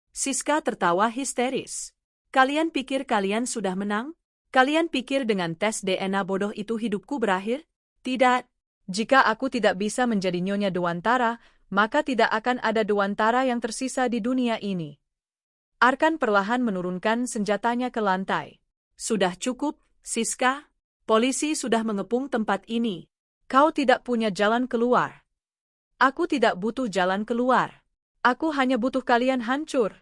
Siska tertawa histeris. Kalian pikir kalian sudah menang? Kalian pikir dengan tes DNA bodoh itu hidupku berakhir? Tidak. Jika aku tidak bisa menjadi Nyonya Dewantara, maka tidak akan ada Dewantara yang tersisa di dunia ini. Arkan perlahan menurunkan senjatanya ke lantai. Sudah cukup, Siska. Polisi sudah mengepung tempat ini. Kau tidak punya jalan keluar. Aku tidak butuh jalan keluar. Aku hanya butuh kalian hancur.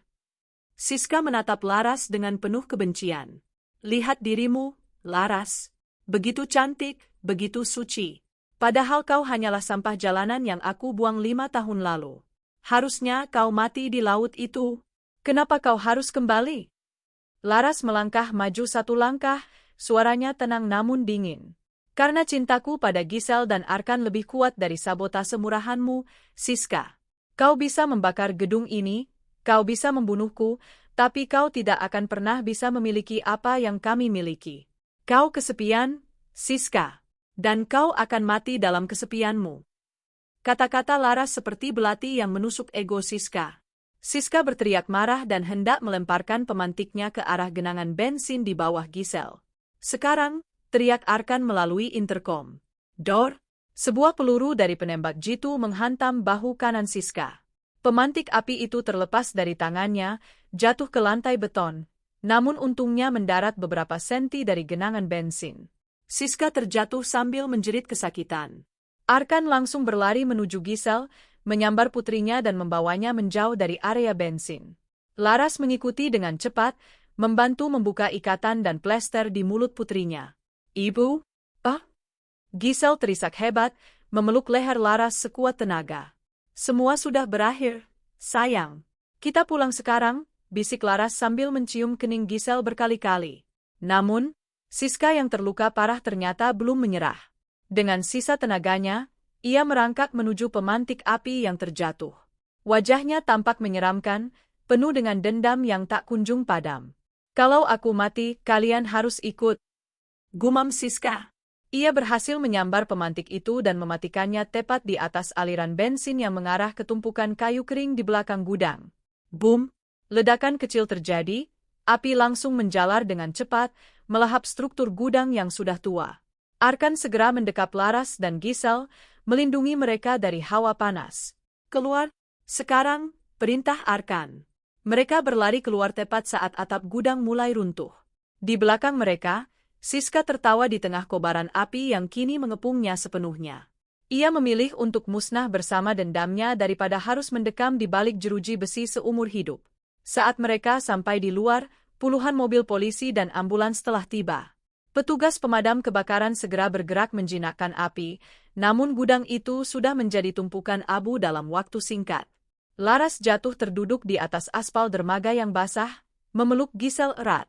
Siska menatap Laras dengan penuh kebencian. Lihat dirimu, Laras. Begitu cantik, begitu suci. Padahal kau hanyalah sampah jalanan yang aku buang 5 tahun lalu. Harusnya kau mati di laut itu. Kenapa kau harus kembali? Laras melangkah maju 1 langkah, suaranya tenang namun dingin. Karena cintaku pada Giselle dan Arkan lebih kuat dari sabotase murahanmu, Siska. Kau bisa membakar gedung ini, kau bisa membunuhku, tapi kau tidak akan pernah bisa memiliki apa yang kami miliki. Kau kesepian, Siska. Dan kau akan mati dalam kesepianmu. Kata-kata Laras seperti belati yang menusuk ego Siska. Siska berteriak marah dan hendak melemparkan pemantiknya ke arah genangan bensin di bawah Giselle. Sekarang, teriak Arkan melalui interkom. Dor! Sebuah peluru dari penembak jitu menghantam bahu kanan Siska. Pemantik api itu terlepas dari tangannya, jatuh ke lantai beton, namun untungnya mendarat beberapa senti dari genangan bensin. Siska terjatuh sambil menjerit kesakitan. Arkan langsung berlari menuju Giselle, menyambar putrinya dan membawanya menjauh dari area bensin. Laras mengikuti dengan cepat, membantu membuka ikatan dan plester di mulut putrinya. "Ibu?" Giselle terisak hebat, memeluk leher Laras sekuat tenaga. "Semua sudah berakhir, sayang. Kita pulang sekarang," bisik Laras sambil mencium kening Giselle berkali-kali. Namun, Siska yang terluka parah ternyata belum menyerah. Dengan sisa tenaganya, ia merangkak menuju pemantik api yang terjatuh. Wajahnya tampak menyeramkan, penuh dengan dendam yang tak kunjung padam. "Kalau aku mati, kalian harus ikut," gumam Siska. Ia berhasil menyambar pemantik itu dan mematikannya tepat di atas aliran bensin yang mengarah ke tumpukan kayu kering di belakang gudang. Boom! Ledakan kecil terjadi, api langsung menjalar dengan cepat, melahap struktur gudang yang sudah tua. Arkan segera mendekap Laras dan Giselle, melindungi mereka dari hawa panas. "Keluar, sekarang," perintah Arkan. Mereka berlari keluar tepat saat atap gudang mulai runtuh. Di belakang mereka, Siska tertawa di tengah kobaran api yang kini mengepungnya sepenuhnya. Ia memilih untuk musnah bersama dendamnya daripada harus mendekam di balik jeruji besi seumur hidup. Saat mereka sampai di luar, puluhan mobil polisi dan ambulans telah tiba. Petugas pemadam kebakaran segera bergerak menjinakkan api, namun gudang itu sudah menjadi tumpukan abu dalam waktu singkat. Laras jatuh terduduk di atas aspal dermaga yang basah, memeluk Giselle erat.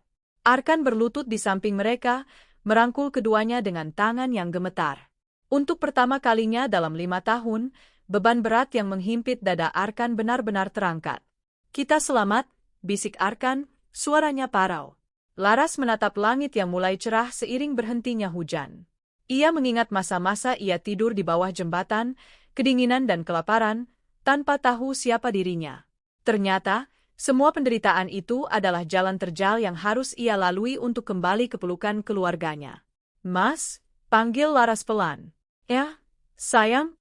Arkan berlutut di samping mereka, merangkul keduanya dengan tangan yang gemetar. Untuk pertama kalinya dalam 5 tahun, beban berat yang menghimpit dada Arkan benar-benar terangkat. "Kita selamat," bisik Arkan, suaranya parau. Laras menatap langit yang mulai cerah seiring berhentinya hujan. Ia mengingat masa-masa ia tidur di bawah jembatan, kedinginan dan kelaparan, tanpa tahu siapa dirinya. Ternyata, semua penderitaan itu adalah jalan terjal yang harus ia lalui untuk kembali ke pelukan keluarganya. "Mas," panggil Laras pelan. "Ya, sayang?"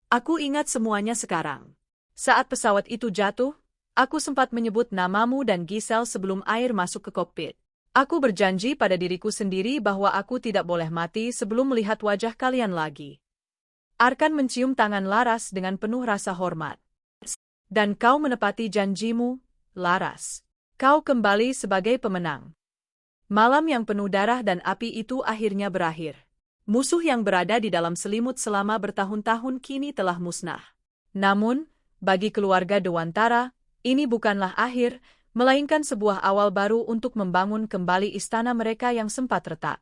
"Aku ingat semuanya sekarang. Saat pesawat itu jatuh, aku sempat menyebut namamu dan Giselle sebelum air masuk ke kokpit. Aku berjanji pada diriku sendiri bahwa aku tidak boleh mati sebelum melihat wajah kalian lagi." Arkan mencium tangan Laras dengan penuh rasa hormat. "Dan kau menepati janjimu, Laras. Kau kembali sebagai pemenang." Malam yang penuh darah dan api itu akhirnya berakhir. Musuh yang berada di dalam selimut selama bertahun-tahun kini telah musnah. Namun, bagi keluarga Dewantara, ini bukanlah akhir, melainkan sebuah awal baru untuk membangun kembali istana mereka yang sempat retak.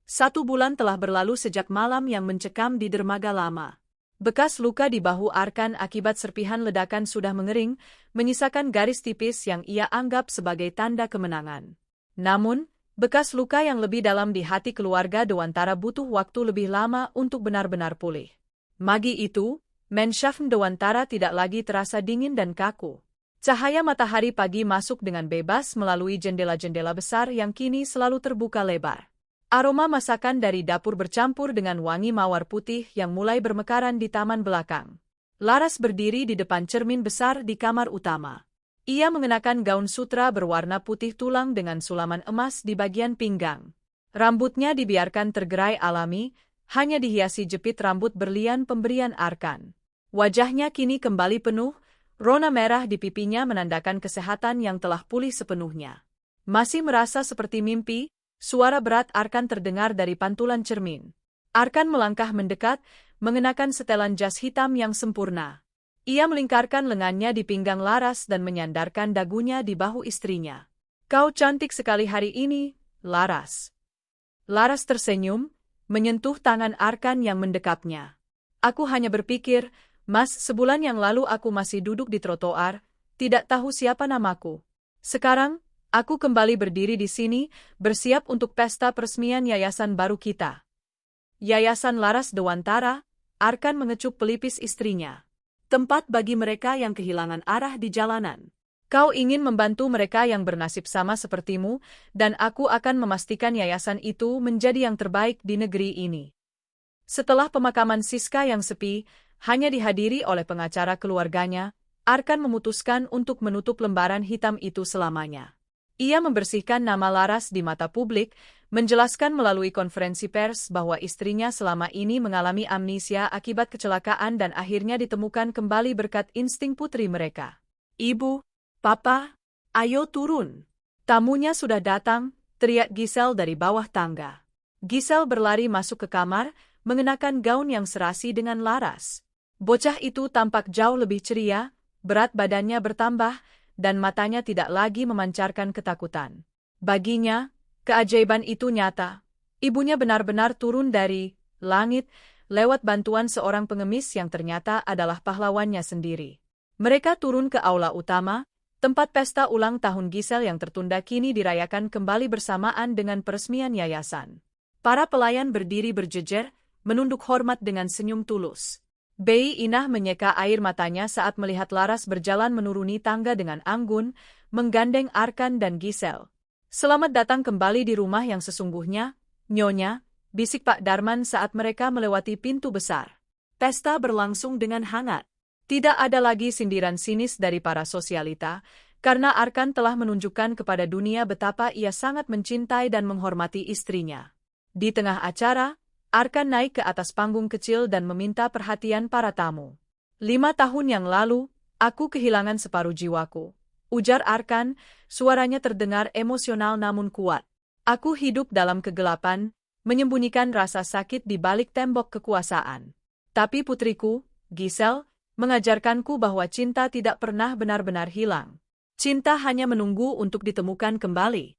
1 bulan telah berlalu sejak malam yang mencekam di dermaga lama. Bekas luka di bahu Arkan akibat serpihan ledakan sudah mengering, menyisakan garis tipis yang ia anggap sebagai tanda kemenangan. Namun, bekas luka yang lebih dalam di hati keluarga Dewantara butuh waktu lebih lama untuk benar-benar pulih. Magi itu, Menschaft Dewantara tidak lagi terasa dingin dan kaku. Cahaya matahari pagi masuk dengan bebas melalui jendela-jendela besar yang kini selalu terbuka lebar. Aroma masakan dari dapur bercampur dengan wangi mawar putih yang mulai bermekaran di taman belakang. Laras berdiri di depan cermin besar di kamar utama. Ia mengenakan gaun sutra berwarna putih tulang dengan sulaman emas di bagian pinggang. Rambutnya dibiarkan tergerai alami, hanya dihiasi jepit rambut berlian pemberian Arkan. Wajahnya kini kembali penuh, rona merah di pipinya menandakan kesehatan yang telah pulih sepenuhnya. "Masih merasa seperti mimpi?" Suara berat Arkan terdengar dari pantulan cermin. Arkan melangkah mendekat, mengenakan setelan jas hitam yang sempurna. Ia melingkarkan lengannya di pinggang Laras dan menyandarkan dagunya di bahu istrinya. "Kau cantik sekali hari ini, Laras." Laras tersenyum, menyentuh tangan Arkan yang mendekapnya. "Aku hanya berpikir, Mas, sebulan yang lalu aku masih duduk di trotoar, tidak tahu siapa namaku. Sekarang, aku kembali berdiri di sini, bersiap untuk pesta peresmian yayasan baru kita." "Yayasan Laras Dewantara," Arkan mengecup pelipis istrinya. "Tempat bagi mereka yang kehilangan arah di jalanan. Kau ingin membantu mereka yang bernasib sama sepertimu, dan aku akan memastikan yayasan itu menjadi yang terbaik di negeri ini." Setelah pemakaman Siska yang sepi, hanya dihadiri oleh pengacara keluarganya, Arkan memutuskan untuk menutup lembaran hitam itu selamanya. Ia membersihkan nama Laras di mata publik, menjelaskan melalui konferensi pers bahwa istrinya selama ini mengalami amnesia akibat kecelakaan dan akhirnya ditemukan kembali berkat insting putri mereka. "Ibu, Papa, ayo turun. Tamunya sudah datang," teriak Giselle dari bawah tangga. Giselle berlari masuk ke kamar, mengenakan gaun yang serasi dengan Laras. Bocah itu tampak jauh lebih ceria, berat badannya bertambah, dan matanya tidak lagi memancarkan ketakutan. Baginya, keajaiban itu nyata. Ibunya benar-benar turun dari langit lewat bantuan seorang pengemis yang ternyata adalah pahlawannya sendiri. Mereka turun ke aula utama, tempat pesta ulang tahun Giselle yang tertunda kini dirayakan kembali bersamaan dengan peresmian yayasan. Para pelayan berdiri berjejer, menunduk hormat dengan senyum tulus. Bei Inah menyeka air matanya saat melihat Laras berjalan menuruni tangga dengan anggun, menggandeng Arkan dan Giselle. "Selamat datang kembali di rumah yang sesungguhnya, Nyonya," bisik Pak Darman saat mereka melewati pintu besar. Pesta berlangsung dengan hangat. Tidak ada lagi sindiran sinis dari para sosialita, karena Arkan telah menunjukkan kepada dunia betapa ia sangat mencintai dan menghormati istrinya. Di tengah acara, Arkan naik ke atas panggung kecil dan meminta perhatian para tamu. 5 tahun yang lalu, aku kehilangan separuh jiwaku, ujar Arkan, suaranya terdengar emosional namun kuat. "Aku hidup dalam kegelapan, menyembunyikan rasa sakit di balik tembok kekuasaan. Tapi putriku, Giselle, mengajarkanku bahwa cinta tidak pernah benar-benar hilang. Cinta hanya menunggu untuk ditemukan kembali."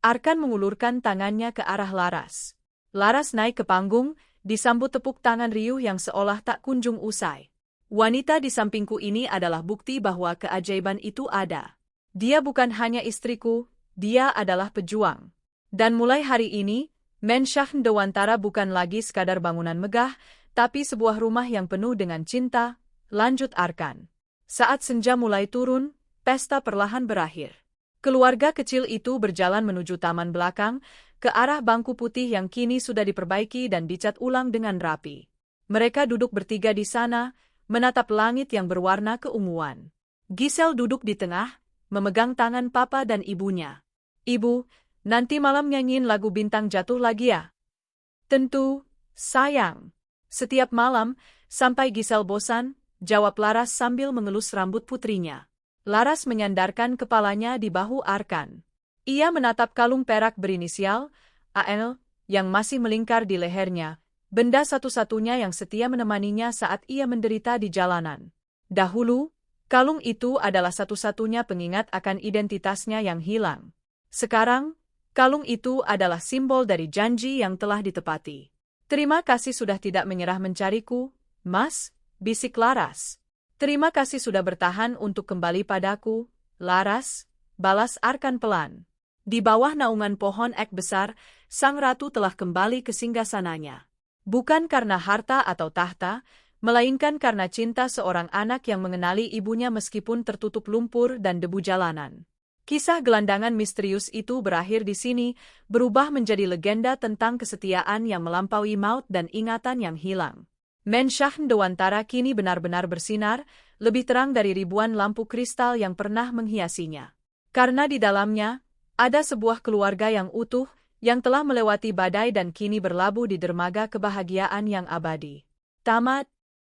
Arkan mengulurkan tangannya ke arah Laras. Laras naik ke panggung, disambut tepuk tangan riuh yang seolah tak kunjung usai. "Wanita di sampingku ini adalah bukti bahwa keajaiban itu ada. Dia bukan hanya istriku, dia adalah pejuang. Dan mulai hari ini, Mensyahn Dewantara bukan lagi sekadar bangunan megah, tapi sebuah rumah yang penuh dengan cinta," lanjut Arkan. Saat senja mulai turun, pesta perlahan berakhir. Keluarga kecil itu berjalan menuju taman belakang, ke arah bangku putih yang kini sudah diperbaiki dan dicat ulang dengan rapi. Mereka duduk bertiga di sana, menatap langit yang berwarna keunguan. Giselle duduk di tengah, memegang tangan papa dan ibunya. "Ibu, nanti malam nyanyiin lagu Bintang Jatuh lagi ya?" "Tentu, sayang. Setiap malam, sampai Giselle bosan," jawab Laras sambil mengelus rambut putrinya. Laras menyandarkan kepalanya di bahu Arkan. Ia menatap kalung perak berinisial AL yang masih melingkar di lehernya, benda satu-satunya yang setia menemaninya saat ia menderita di jalanan. Dahulu, kalung itu adalah satu-satunya pengingat akan identitasnya yang hilang. Sekarang, kalung itu adalah simbol dari janji yang telah ditepati. "Terima kasih sudah tidak menyerah mencariku, Mas," bisik Laras. "Terima kasih sudah bertahan untuk kembali padaku, Laras," balas Arkan pelan. Di bawah naungan pohon ek besar, sang ratu telah kembali ke singgasananya. Bukan karena harta atau tahta, melainkan karena cinta seorang anak yang mengenali ibunya meskipun tertutup lumpur dan debu jalanan. Kisah gelandangan misterius itu berakhir di sini, berubah menjadi legenda tentang kesetiaan yang melampaui maut dan ingatan yang hilang. Mensyahn Dewantara kini benar-benar bersinar, lebih terang dari ribuan lampu kristal yang pernah menghiasinya. Karena di dalamnya, ada sebuah keluarga yang utuh, yang telah melewati badai dan kini berlabuh di dermaga kebahagiaan yang abadi. Tamat.